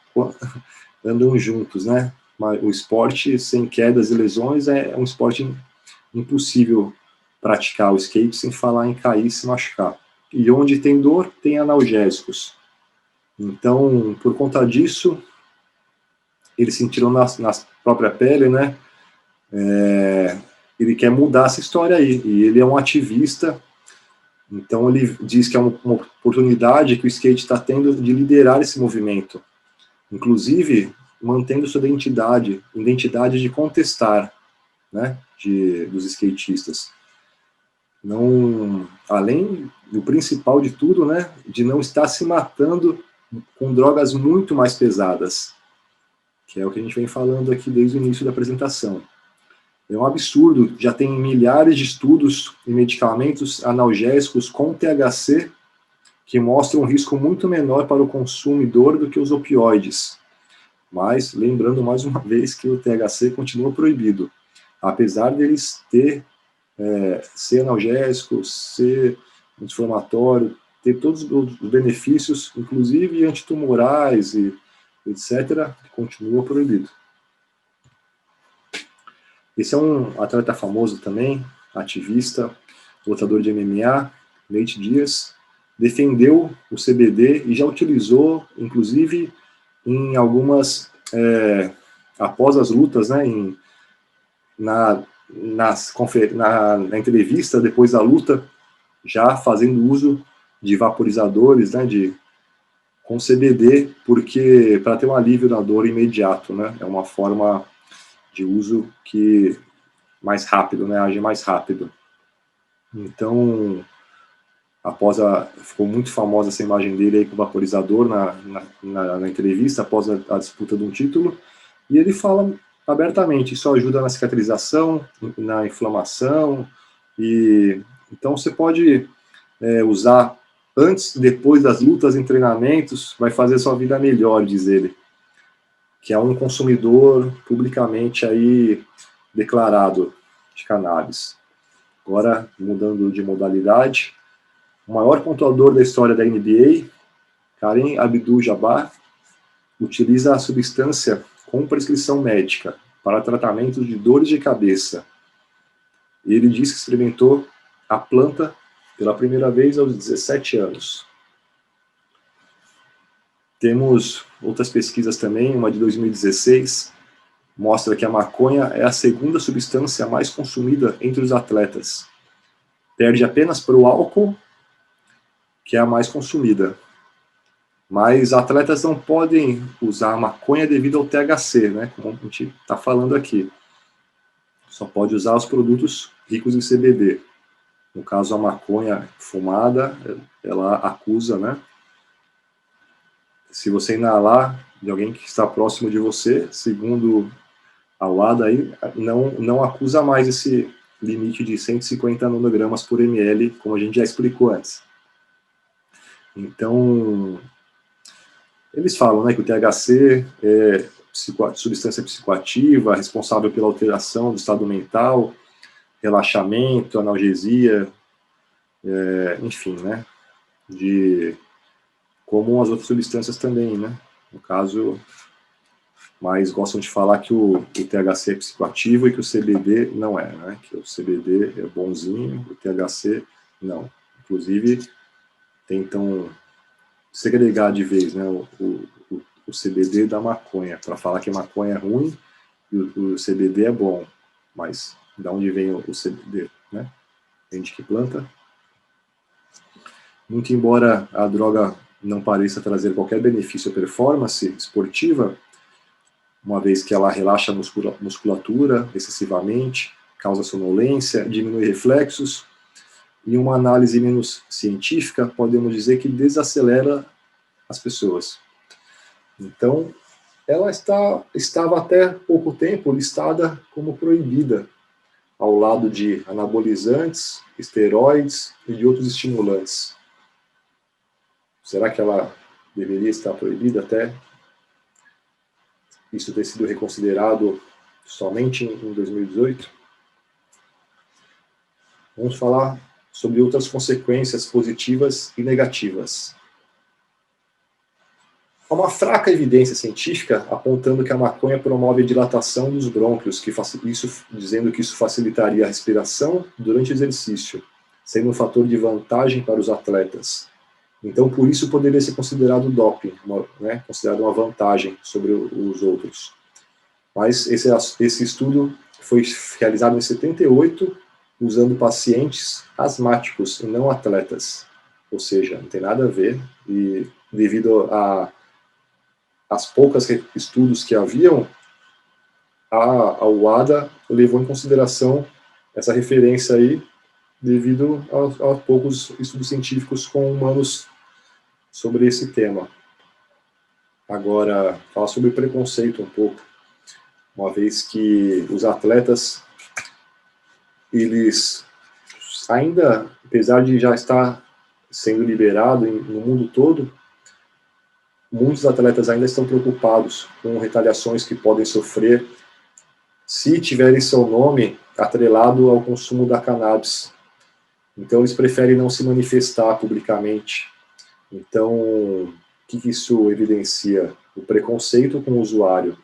Speaker 3: andam juntos, né? O esporte sem quedas e lesões é um esporte impossível praticar o skate sem falar em cair e se machucar. E onde tem dor, tem analgésicos. Então, por conta disso, eles sentiram na própria pele, né? Ele quer mudar essa história aí, e ele é um ativista, então ele diz que é uma oportunidade que o skate está tendo de liderar esse movimento, inclusive mantendo sua identidade de contestar, né, dos skatistas. Não, além do principal de tudo, né, de não estar se matando com drogas muito mais pesadas, que é o que a gente vem falando aqui desde o início da apresentação. É um absurdo, já tem milhares de estudos em medicamentos analgésicos com THC que mostram um risco muito menor para o consumidor do que os opioides. Mas, lembrando mais uma vez que o THC continua proibido, apesar deles ser analgésico, ser anti-inflamatório, ter todos os benefícios, inclusive antitumorais e etc., continua proibido. Esse é um atleta famoso também, ativista, lutador de MMA, Nate Diaz, defendeu o CBD e já utilizou, inclusive, em algumas, após as lutas, né, na entrevista, depois da luta, já fazendo uso de vaporizadores, né, com CBD, porque para ter um alívio da dor imediato, né, é uma forma de uso que mais rápido, né, age mais rápido. Então, ficou muito famosa essa imagem dele aí com o vaporizador na entrevista, após a disputa de um título, e ele fala abertamente, isso ajuda na cicatrização, na inflamação, e então você pode usar antes e depois das lutas em treinamentos, vai fazer sua vida melhor, diz ele, que é um consumidor publicamente aí declarado de cannabis. Agora, mudando de modalidade, o maior pontuador da história da NBA, Kareem Abdul-Jabbar, utiliza a substância com prescrição médica para tratamento de dores de cabeça. Ele diz que experimentou a planta pela primeira vez aos 17 anos. Temos outras pesquisas também, uma de 2016, mostra que a maconha é a segunda substância mais consumida entre os atletas. Perde apenas para o álcool, que é a mais consumida. Mas atletas não podem usar a maconha devido ao THC, né, como a gente está falando aqui. Só pode usar os produtos ricos em CBD. No caso, a maconha fumada, ela acusa, né? Se você inalar de alguém que está próximo de você, segundo a UADA aí, não acusa mais esse limite de 150 nanogramas por ml, como a gente já explicou antes. Então, eles falam, né, que o THC é substância psicoativa, responsável pela alteração do estado mental, relaxamento, analgesia, enfim, né, como as outras substâncias também, né, no caso, mas gostam de falar que o THC é psicoativo e que o CBD não é, né, que o CBD é bonzinho, o THC não. Inclusive, tentam segregar de vez, né, o CBD da maconha, para falar que a maconha é ruim e o CBD é bom, mas de onde vem o CBD, né? Vem de que planta? Muito embora a droga não pareça trazer qualquer benefício à performance esportiva, uma vez que ela relaxa a musculatura excessivamente, causa sonolência, diminui reflexos, e uma análise menos científica, podemos dizer que desacelera as pessoas. Então, ela estava até pouco tempo listada como proibida, ao lado de anabolizantes, esteroides e de outros estimulantes. Será que ela deveria estar proibida até isso ter sido reconsiderado somente em 2018? Vamos falar sobre outras consequências positivas e negativas. Há uma fraca evidência científica apontando que a maconha promove a dilatação dos brônquios, dizendo que isso facilitaria a respiração durante o exercício, sendo um fator de vantagem para os atletas. Então, por isso, poderia ser considerado doping, considerado uma vantagem sobre os outros. Mas esse estudo foi realizado em 78, usando pacientes asmáticos e não atletas. Ou seja, não tem nada a ver, e devido às poucas estudos que haviam, a UADA levou em consideração essa referência aí, devido aos poucos estudos científicos com humanos sobre esse tema. Agora, falar sobre preconceito um pouco, uma vez que os atletas, eles ainda, apesar de já estar sendo liberado no mundo todo, muitos atletas ainda estão preocupados com retaliações que podem sofrer se tiverem seu nome atrelado ao consumo da cannabis. Então, eles preferem não se manifestar publicamente. Então, o que isso evidencia? O preconceito com o usuário.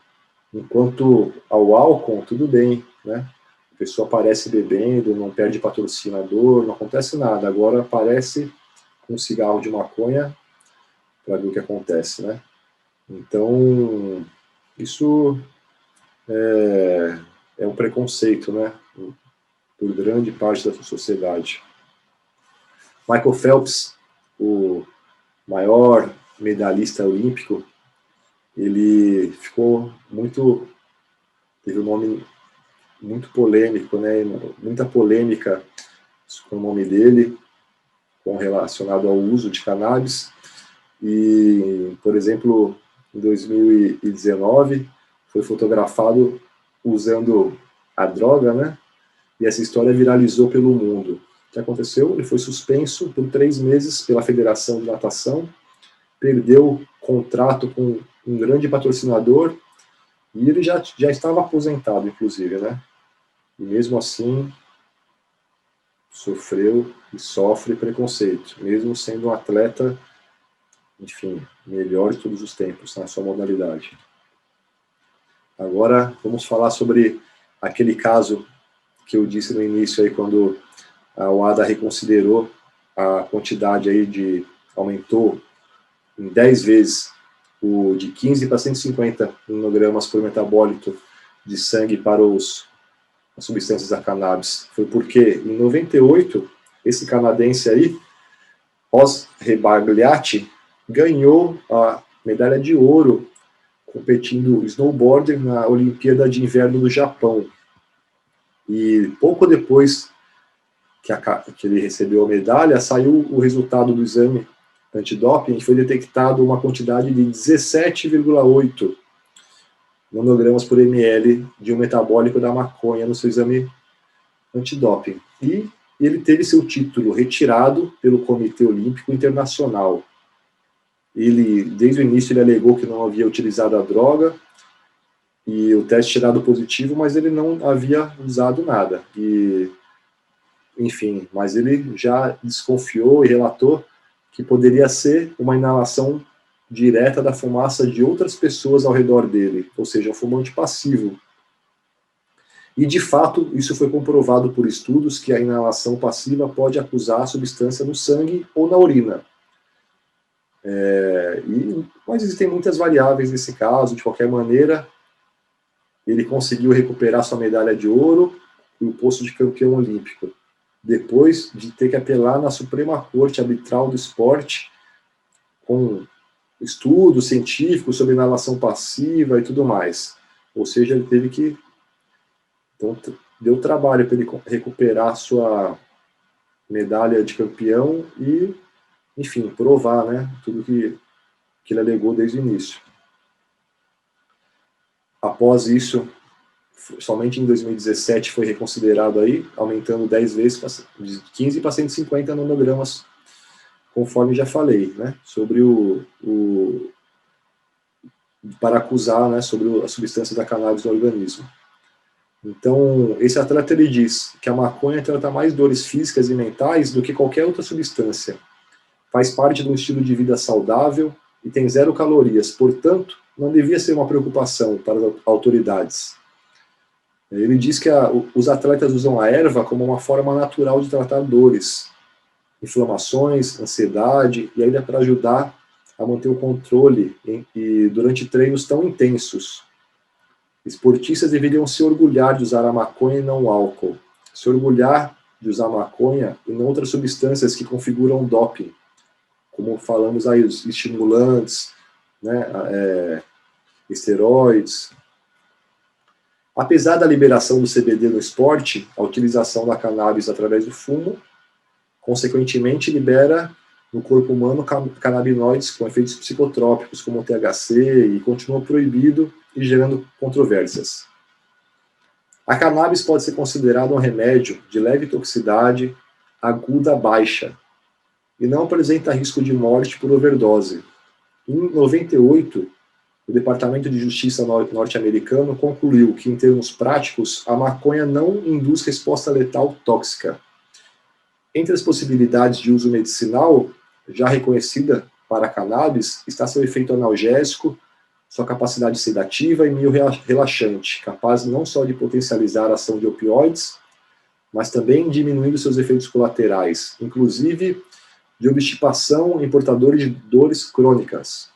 Speaker 3: Enquanto ao álcool, tudo bem, né? A pessoa aparece bebendo, não perde patrocinador, não acontece nada. Agora aparece com um cigarro de maconha para ver o que acontece, né? Então, isso é um preconceito, né? Por grande parte da sociedade. Michael Phelps, o maior medalhista olímpico, ele teve um nome muito polêmico, né? Muita polêmica com o nome dele, relacionado ao uso de cannabis. E, por exemplo, em 2019, foi fotografado usando a droga, né? E essa história viralizou pelo mundo. O que aconteceu? Ele foi suspenso por 3 meses pela Federação de Natação, perdeu contrato com um grande patrocinador e ele já estava aposentado, inclusive, né? E mesmo assim, sofreu e sofre preconceito, mesmo sendo um atleta, enfim, melhor de todos os tempos na sua modalidade. Agora, vamos falar sobre aquele caso que eu disse no início, aí, quando a UADA reconsiderou a quantidade aí aumentou em 10 vezes, de 15 para 150 nanogramas por metabólito de sangue para as substâncias da cannabis. Foi porque, em 98, esse canadense aí, Ross Rebagliati, ganhou a medalha de ouro competindo snowboard na Olimpíada de Inverno do Japão. E pouco depois que ele recebeu a medalha, saiu o resultado do exame antidoping e foi detectado uma quantidade de 17,8 nanogramas por ml de um metabólico da maconha no seu exame antidoping. E ele teve seu título retirado pelo Comitê Olímpico Internacional. Desde o início, ele alegou que não havia utilizado a droga e o teste tirado positivo, mas ele não havia usado nada. Enfim, mas ele já desconfiou e relatou que poderia ser uma inalação direta da fumaça de outras pessoas ao redor dele, ou seja, um fumante passivo. E, de fato, isso foi comprovado por estudos que a inalação passiva pode acusar a substância no sangue ou na urina. Mas existem muitas variáveis nesse caso. De qualquer maneira, ele conseguiu recuperar sua medalha de ouro e o posto de campeão olímpico, depois de ter que apelar na Suprema Corte Arbitral do Esporte com estudos científicos sobre inalação passiva e tudo mais. Ou seja, ele teve que... Então, deu trabalho para ele recuperar sua medalha de campeão e, enfim, provar, né, tudo que ele alegou desde o início. Após isso, somente em 2017 foi reconsiderado aí, aumentando 10 vezes, de 15 para 150 nanogramas, conforme já falei, né, sobre para acusar, né, sobre a substância da cannabis no organismo. Então, esse atleta, ele diz que a maconha trata mais dores físicas e mentais do que qualquer outra substância. Faz parte de um estilo de vida saudável e tem 0 calorias, portanto, não devia ser uma preocupação para as autoridades. Ele diz que os atletas usam a erva como uma forma natural de tratar dores, inflamações, ansiedade, e ainda para ajudar a manter o controle e durante treinos tão intensos. Esportistas deveriam se orgulhar de usar a maconha e não o álcool. Se orgulhar de usar maconha e não outras substâncias que configuram doping, como falamos aí, os estimulantes, né, esteroides. Apesar da liberação do CBD no esporte, a utilização da cannabis através do fumo, consequentemente, libera no corpo humano canabinoides com efeitos psicotrópicos, como o THC, e continua proibido e gerando controvérsias. A cannabis pode ser considerada um remédio de leve toxicidade aguda baixa e não apresenta risco de morte por overdose. Em 98, o Departamento de Justiça norte-americano concluiu que, em termos práticos, a maconha não induz resposta letal tóxica. Entre as possibilidades de uso medicinal, já reconhecida para a cannabis, está seu efeito analgésico, sua capacidade sedativa e meio relaxante, capaz não só de potencializar a ação de opioides, mas também diminuindo seus efeitos colaterais, inclusive de obstipação em portadores de dores crônicas.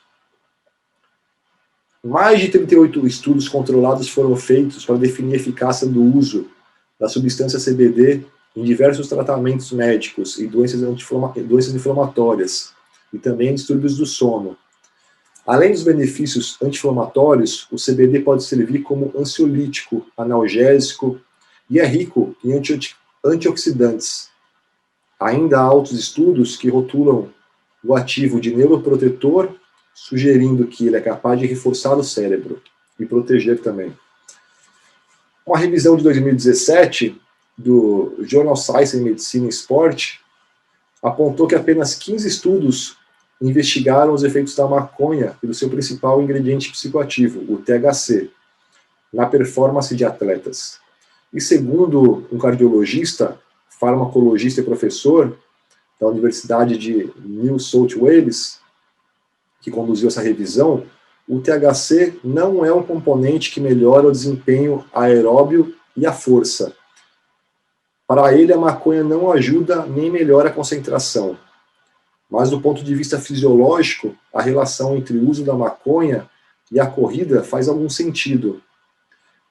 Speaker 3: Mais de 38 estudos controlados foram feitos para definir a eficácia do uso da substância CBD em diversos tratamentos médicos e doenças inflamatórias, e também distúrbios do sono. Além dos benefícios anti-inflamatórios, o CBD pode servir como ansiolítico, analgésico e é rico em antioxidantes. Ainda há outros estudos que rotulam o ativo de neuroprotetor, sugerindo que ele é capaz de reforçar o cérebro e proteger também. Uma revisão de 2017 do Journal Science in Medicine and Sport apontou que apenas 15 estudos investigaram os efeitos da maconha e do seu principal ingrediente psicoativo, o THC, na performance de atletas. E segundo um cardiologista, farmacologista e professor da Universidade de New South Wales, que conduziu essa revisão, o THC não é um componente que melhora o desempenho aeróbio e a força. Para ele, a maconha não ajuda nem melhora a concentração. Mas, do ponto de vista fisiológico, a relação entre o uso da maconha e a corrida faz algum sentido.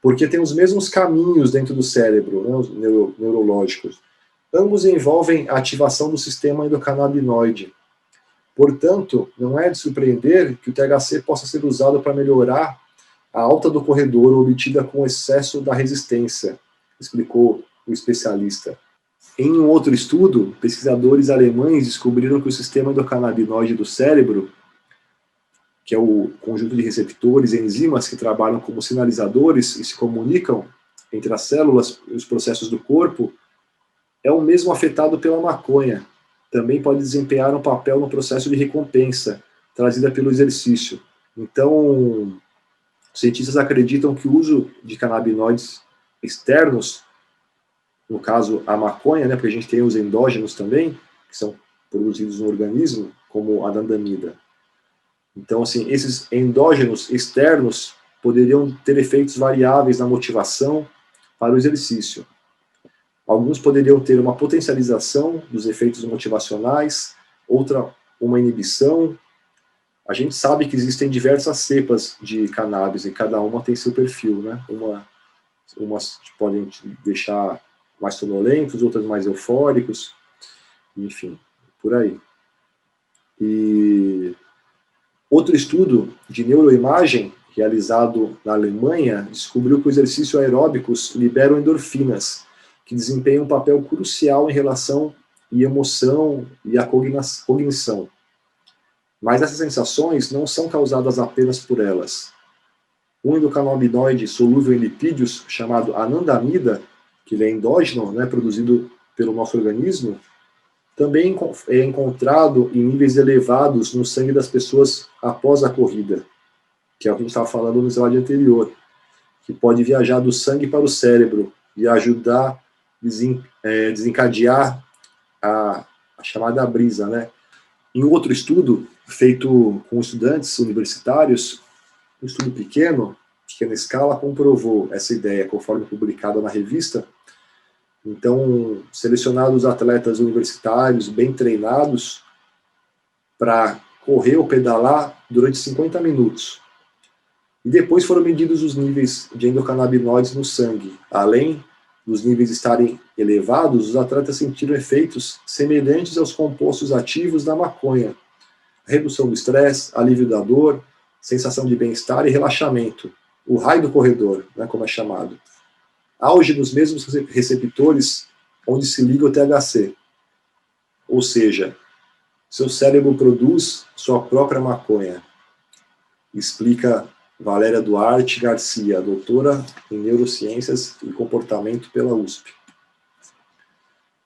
Speaker 3: Porque tem os mesmos caminhos dentro do cérebro, né, os neurológicos. Ambos envolvem a ativação do sistema endocannabinoide. Portanto, não é de surpreender que o THC possa ser usado para melhorar a alta do corredor obtida com o excesso da resistência, explicou o especialista. Em um outro estudo, pesquisadores alemães descobriram que o sistema endocannabinoide do cérebro, que é o conjunto de receptores e enzimas que trabalham como sinalizadores e se comunicam entre as células e os processos do corpo, é o mesmo afetado pela maconha. Também pode desempenhar um papel no processo de recompensa, trazida pelo exercício. Então, os cientistas acreditam que o uso de canabinoides externos, no caso a maconha, né, porque a gente tem os endógenos também, que são produzidos no organismo, como a anandamida. Então, assim, esses endógenos externos poderiam ter efeitos variáveis na motivação para o exercício. Alguns poderiam ter uma potencialização dos efeitos motivacionais, outra uma inibição. A gente sabe que existem diversas cepas de cannabis e cada uma tem seu perfil, né? Umas podem deixar mais sonolentos, outras mais eufóricos, enfim, por aí. E Outro estudo de neuroimagem, realizado na Alemanha, descobriu que os exercícios aeróbicos liberam endorfinas, que desempenham um papel crucial em relação à emoção e à cognição. Mas essas sensações não são causadas apenas por elas. Um endocannabinoide solúvel em lipídios, chamado anandamida, que ele é endógeno, né, produzido pelo nosso organismo, também é encontrado em níveis elevados no sangue das pessoas após a corrida, que é o que a gente estava falando no slide anterior, que pode viajar do sangue para o cérebro e ajudar a desencadear a chamada brisa, né? Em outro estudo, feito com estudantes universitários, um estudo pequena escala, comprovou essa ideia, conforme publicada na revista. Então, selecionados atletas universitários bem treinados para correr ou pedalar durante 50 minutos. E depois foram medidos os níveis de endocannabinoides no sangue. Além dos níveis estarem elevados, os atletas sentiram efeitos semelhantes aos compostos ativos da maconha. Redução do estresse, alívio da dor, sensação de bem-estar e relaxamento. O raio do corredor, né, como é chamado. Auge nos mesmos receptores onde se liga o THC. Ou seja, seu cérebro produz sua própria maconha. Explica Valéria Duarte Garcia, doutora em Neurociências e Comportamento pela USP.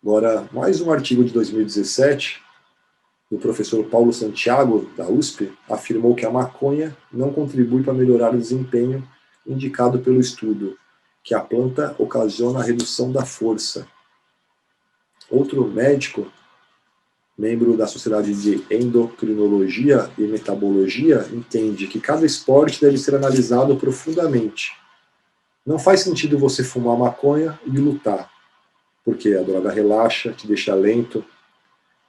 Speaker 3: Agora, mais um artigo de 2017, do professor Paulo Santiago, da USP, afirmou que a maconha não contribui para melhorar o desempenho indicado pelo estudo, que a planta ocasiona a redução da força. Outro médico, membro da Sociedade de Endocrinologia e Metabologia, entende que cada esporte deve ser analisado profundamente. Não faz sentido você fumar maconha e lutar, porque a droga relaxa, te deixa lento,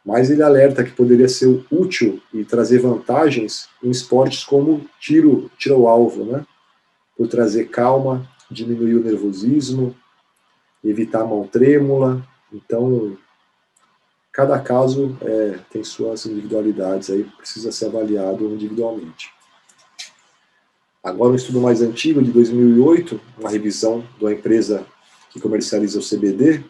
Speaker 3: mas ele alerta que poderia ser útil e trazer vantagens em esportes como tiro ao alvo, né? Por trazer calma, diminuir o nervosismo, evitar a mão trêmula. Então, cada caso tem suas individualidades, aí precisa ser avaliado individualmente. Agora, um estudo mais antigo, de 2008, uma revisão da empresa que comercializa o CBD,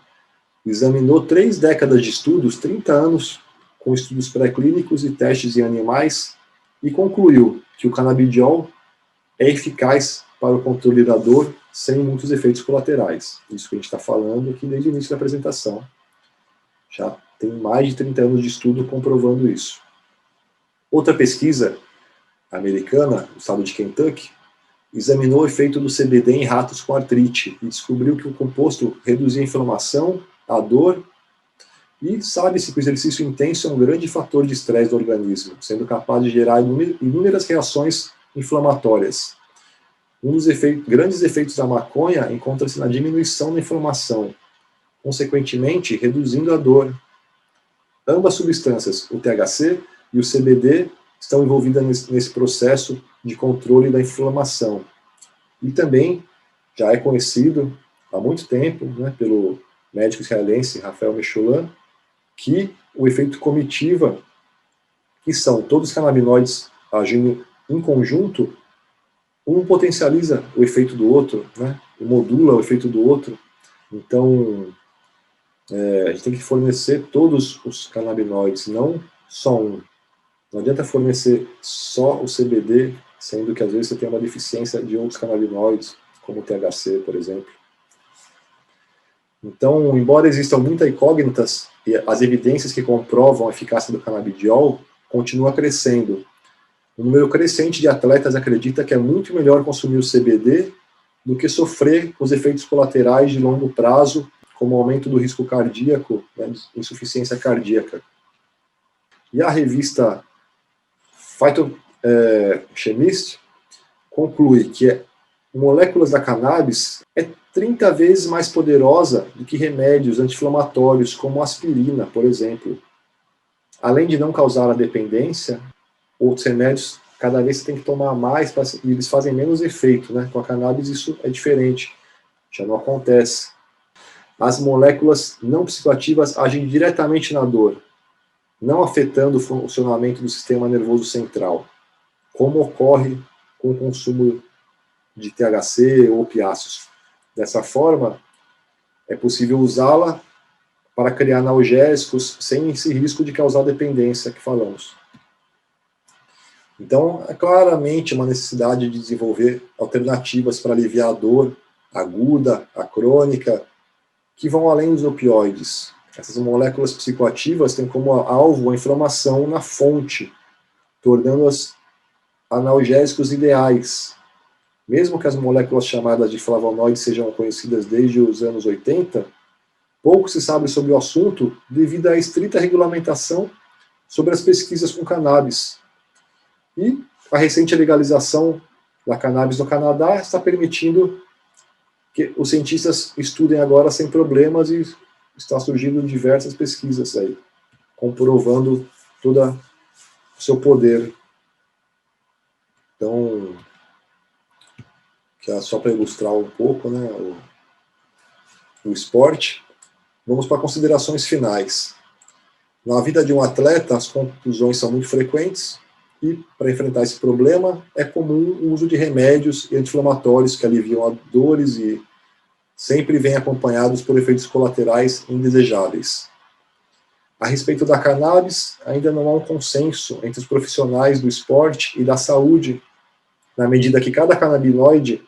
Speaker 3: examinou 3 décadas de estudos, 30 anos, com estudos pré-clínicos e testes em animais, e concluiu que o canabidiol é eficaz para o controle da dor sem muitos efeitos colaterais. Isso que a gente está falando aqui desde o início da apresentação. Já tem mais de 30 anos de estudo comprovando isso. Outra pesquisa americana, no estado de Kentucky, examinou o efeito do CBD em ratos com artrite e descobriu que o composto reduzia a inflamação, a dor, e sabe-se que o exercício intenso é um grande fator de estresse do organismo, sendo capaz de gerar inúmeras reações inflamatórias. Um dos grandes efeitos da maconha encontra-se na diminuição da inflamação, consequentemente reduzindo a dor. Ambas substâncias, o THC e o CBD, estão envolvidas nesse processo de controle da inflamação. E também já é conhecido há muito tempo, né, pelo médico israelense Rafael Mechoulam, que o efeito comitiva, que são todos os canabinoides agindo em conjunto, um potencializa o efeito do outro, né, e modula o efeito do outro. Então, a gente tem que fornecer todos os canabinoides, não só um. Não adianta fornecer só o CBD, sendo que às vezes você tem uma deficiência de outros canabinoides, como o THC, por exemplo. Então, embora existam muitas incógnitas, e as evidências que comprovam a eficácia do canabidiol continuam crescendo. Um número crescente de atletas acredita que é muito melhor consumir o CBD do que sofrer com os efeitos colaterais de longo prazo, como o aumento do risco cardíaco, né, insuficiência cardíaca. E a revista Phytochemist conclui que moléculas da cannabis é 30 vezes mais poderosa do que remédios anti-inflamatórios, como aspirina, por exemplo. Além de não causar a dependência, outros remédios, cada vez você tem que tomar mais, e eles fazem menos efeito, né? Com a cannabis isso é diferente, já não acontece. As moléculas não psicoativas agem diretamente na dor, não afetando o funcionamento do sistema nervoso central. como ocorre com o consumo de THC ou opiáceos. Dessa forma, é possível usá-la para criar analgésicos sem esse risco de causar dependência que falamos. Então, é claramente uma necessidade de desenvolver alternativas para aliviar a dor aguda, a crônica, que vão além dos opioides. Essas moléculas psicoativas têm como alvo a inflamação na fonte, tornando-as analgésicos ideais. Mesmo que as moléculas chamadas de flavonoides sejam conhecidas desde os anos 80, pouco se sabe sobre o assunto devido à estrita regulamentação sobre as pesquisas com cannabis. E a recente legalização da cannabis no Canadá está permitindo que os cientistas estudem agora sem problemas e está surgindo diversas pesquisas aí, comprovando todo o seu poder. Então, que é só para ilustrar um pouco, né, o esporte. Vamos para considerações finais. Na vida de um atleta, as contusões são muito frequentes e, para enfrentar esse problema, é comum o uso de remédios e anti-inflamatórios que aliviam as dores e sempre vêm acompanhados por efeitos colaterais indesejáveis. A respeito da cannabis, ainda não há um consenso entre os profissionais do esporte e da saúde, na medida que cada canabinoide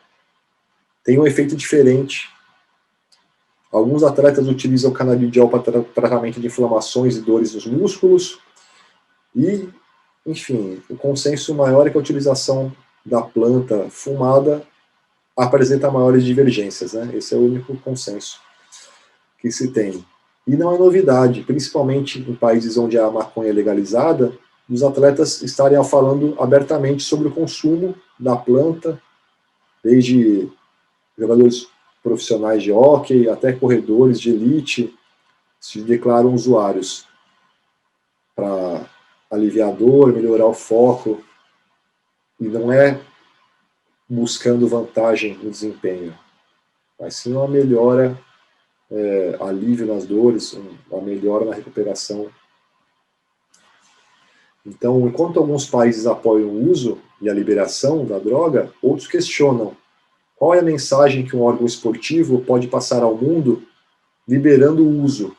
Speaker 3: tem um efeito diferente. Alguns atletas utilizam o canabidiol para tratamento de inflamações e dores nos músculos. E, enfim, o consenso maior é que a utilização da planta fumada apresenta maiores divergências, né? Esse é o único consenso que se tem. E não é novidade, principalmente em países onde a maconha é legalizada, os atletas estarem falando abertamente sobre o consumo da planta, desde jogadores profissionais de hóquei até corredores de elite se declaram usuários para aliviar a dor, melhorar o foco, e não é buscando vantagem no desempenho, mas sim uma melhora, alívio nas dores, uma melhora na recuperação. Então, enquanto alguns países apoiam o uso e a liberação da droga, outros questionam qual é a mensagem que um órgão esportivo pode passar ao mundo liberando o uso.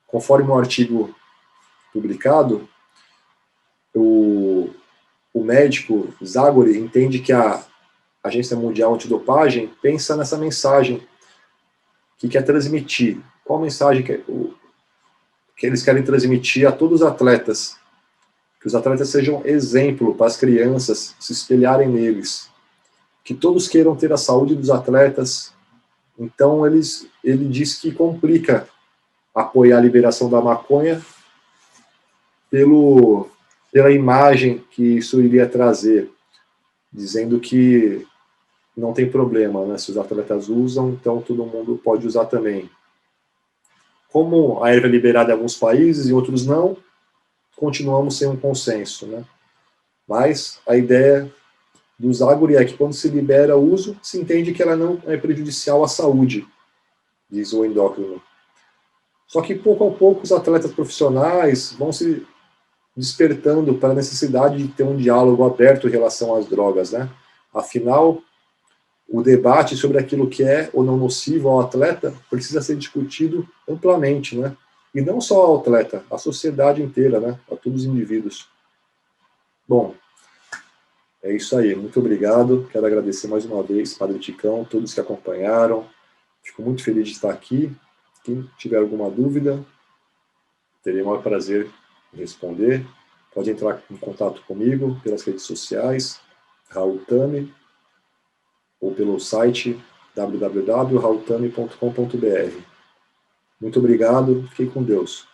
Speaker 3: Conforme um artigo publicado, o médico Zagori entende que a Agência Mundial Antidopagem pensa nessa mensagem que quer transmitir. Qual mensagem que eles querem transmitir a todos os atletas? Que os atletas sejam exemplo para as crianças se espelharem neles. Que todos queiram ter a saúde dos atletas. Então ele diz que complica apoiar a liberação da maconha pela imagem que isso iria trazer, dizendo que não tem problema, né? Se os atletas usam, então todo mundo pode usar também. Como a erva é liberada em alguns países e outros não, continuamos sem um consenso, né? Mas a ideia do Zagori é que quando se libera o uso, se entende que ela não é prejudicial à saúde, diz o endócrino. Só que pouco a pouco os atletas profissionais vão se despertando para a necessidade de ter um diálogo aberto em relação às drogas, né? Afinal, o debate sobre aquilo que é ou não nocivo ao atleta precisa ser discutido amplamente, né? E não só ao atleta, a sociedade inteira, né? A todos os indivíduos. Bom, é isso aí. Muito obrigado. Quero agradecer mais uma vez, Padre Ticão, todos que acompanharam. Fico muito feliz de estar aqui. Quem tiver alguma dúvida, terei o maior prazer em responder. Pode entrar em contato comigo pelas redes sociais, Raul Tami, ou pelo site www.raultami.com.br. Muito obrigado. Fiquem com Deus.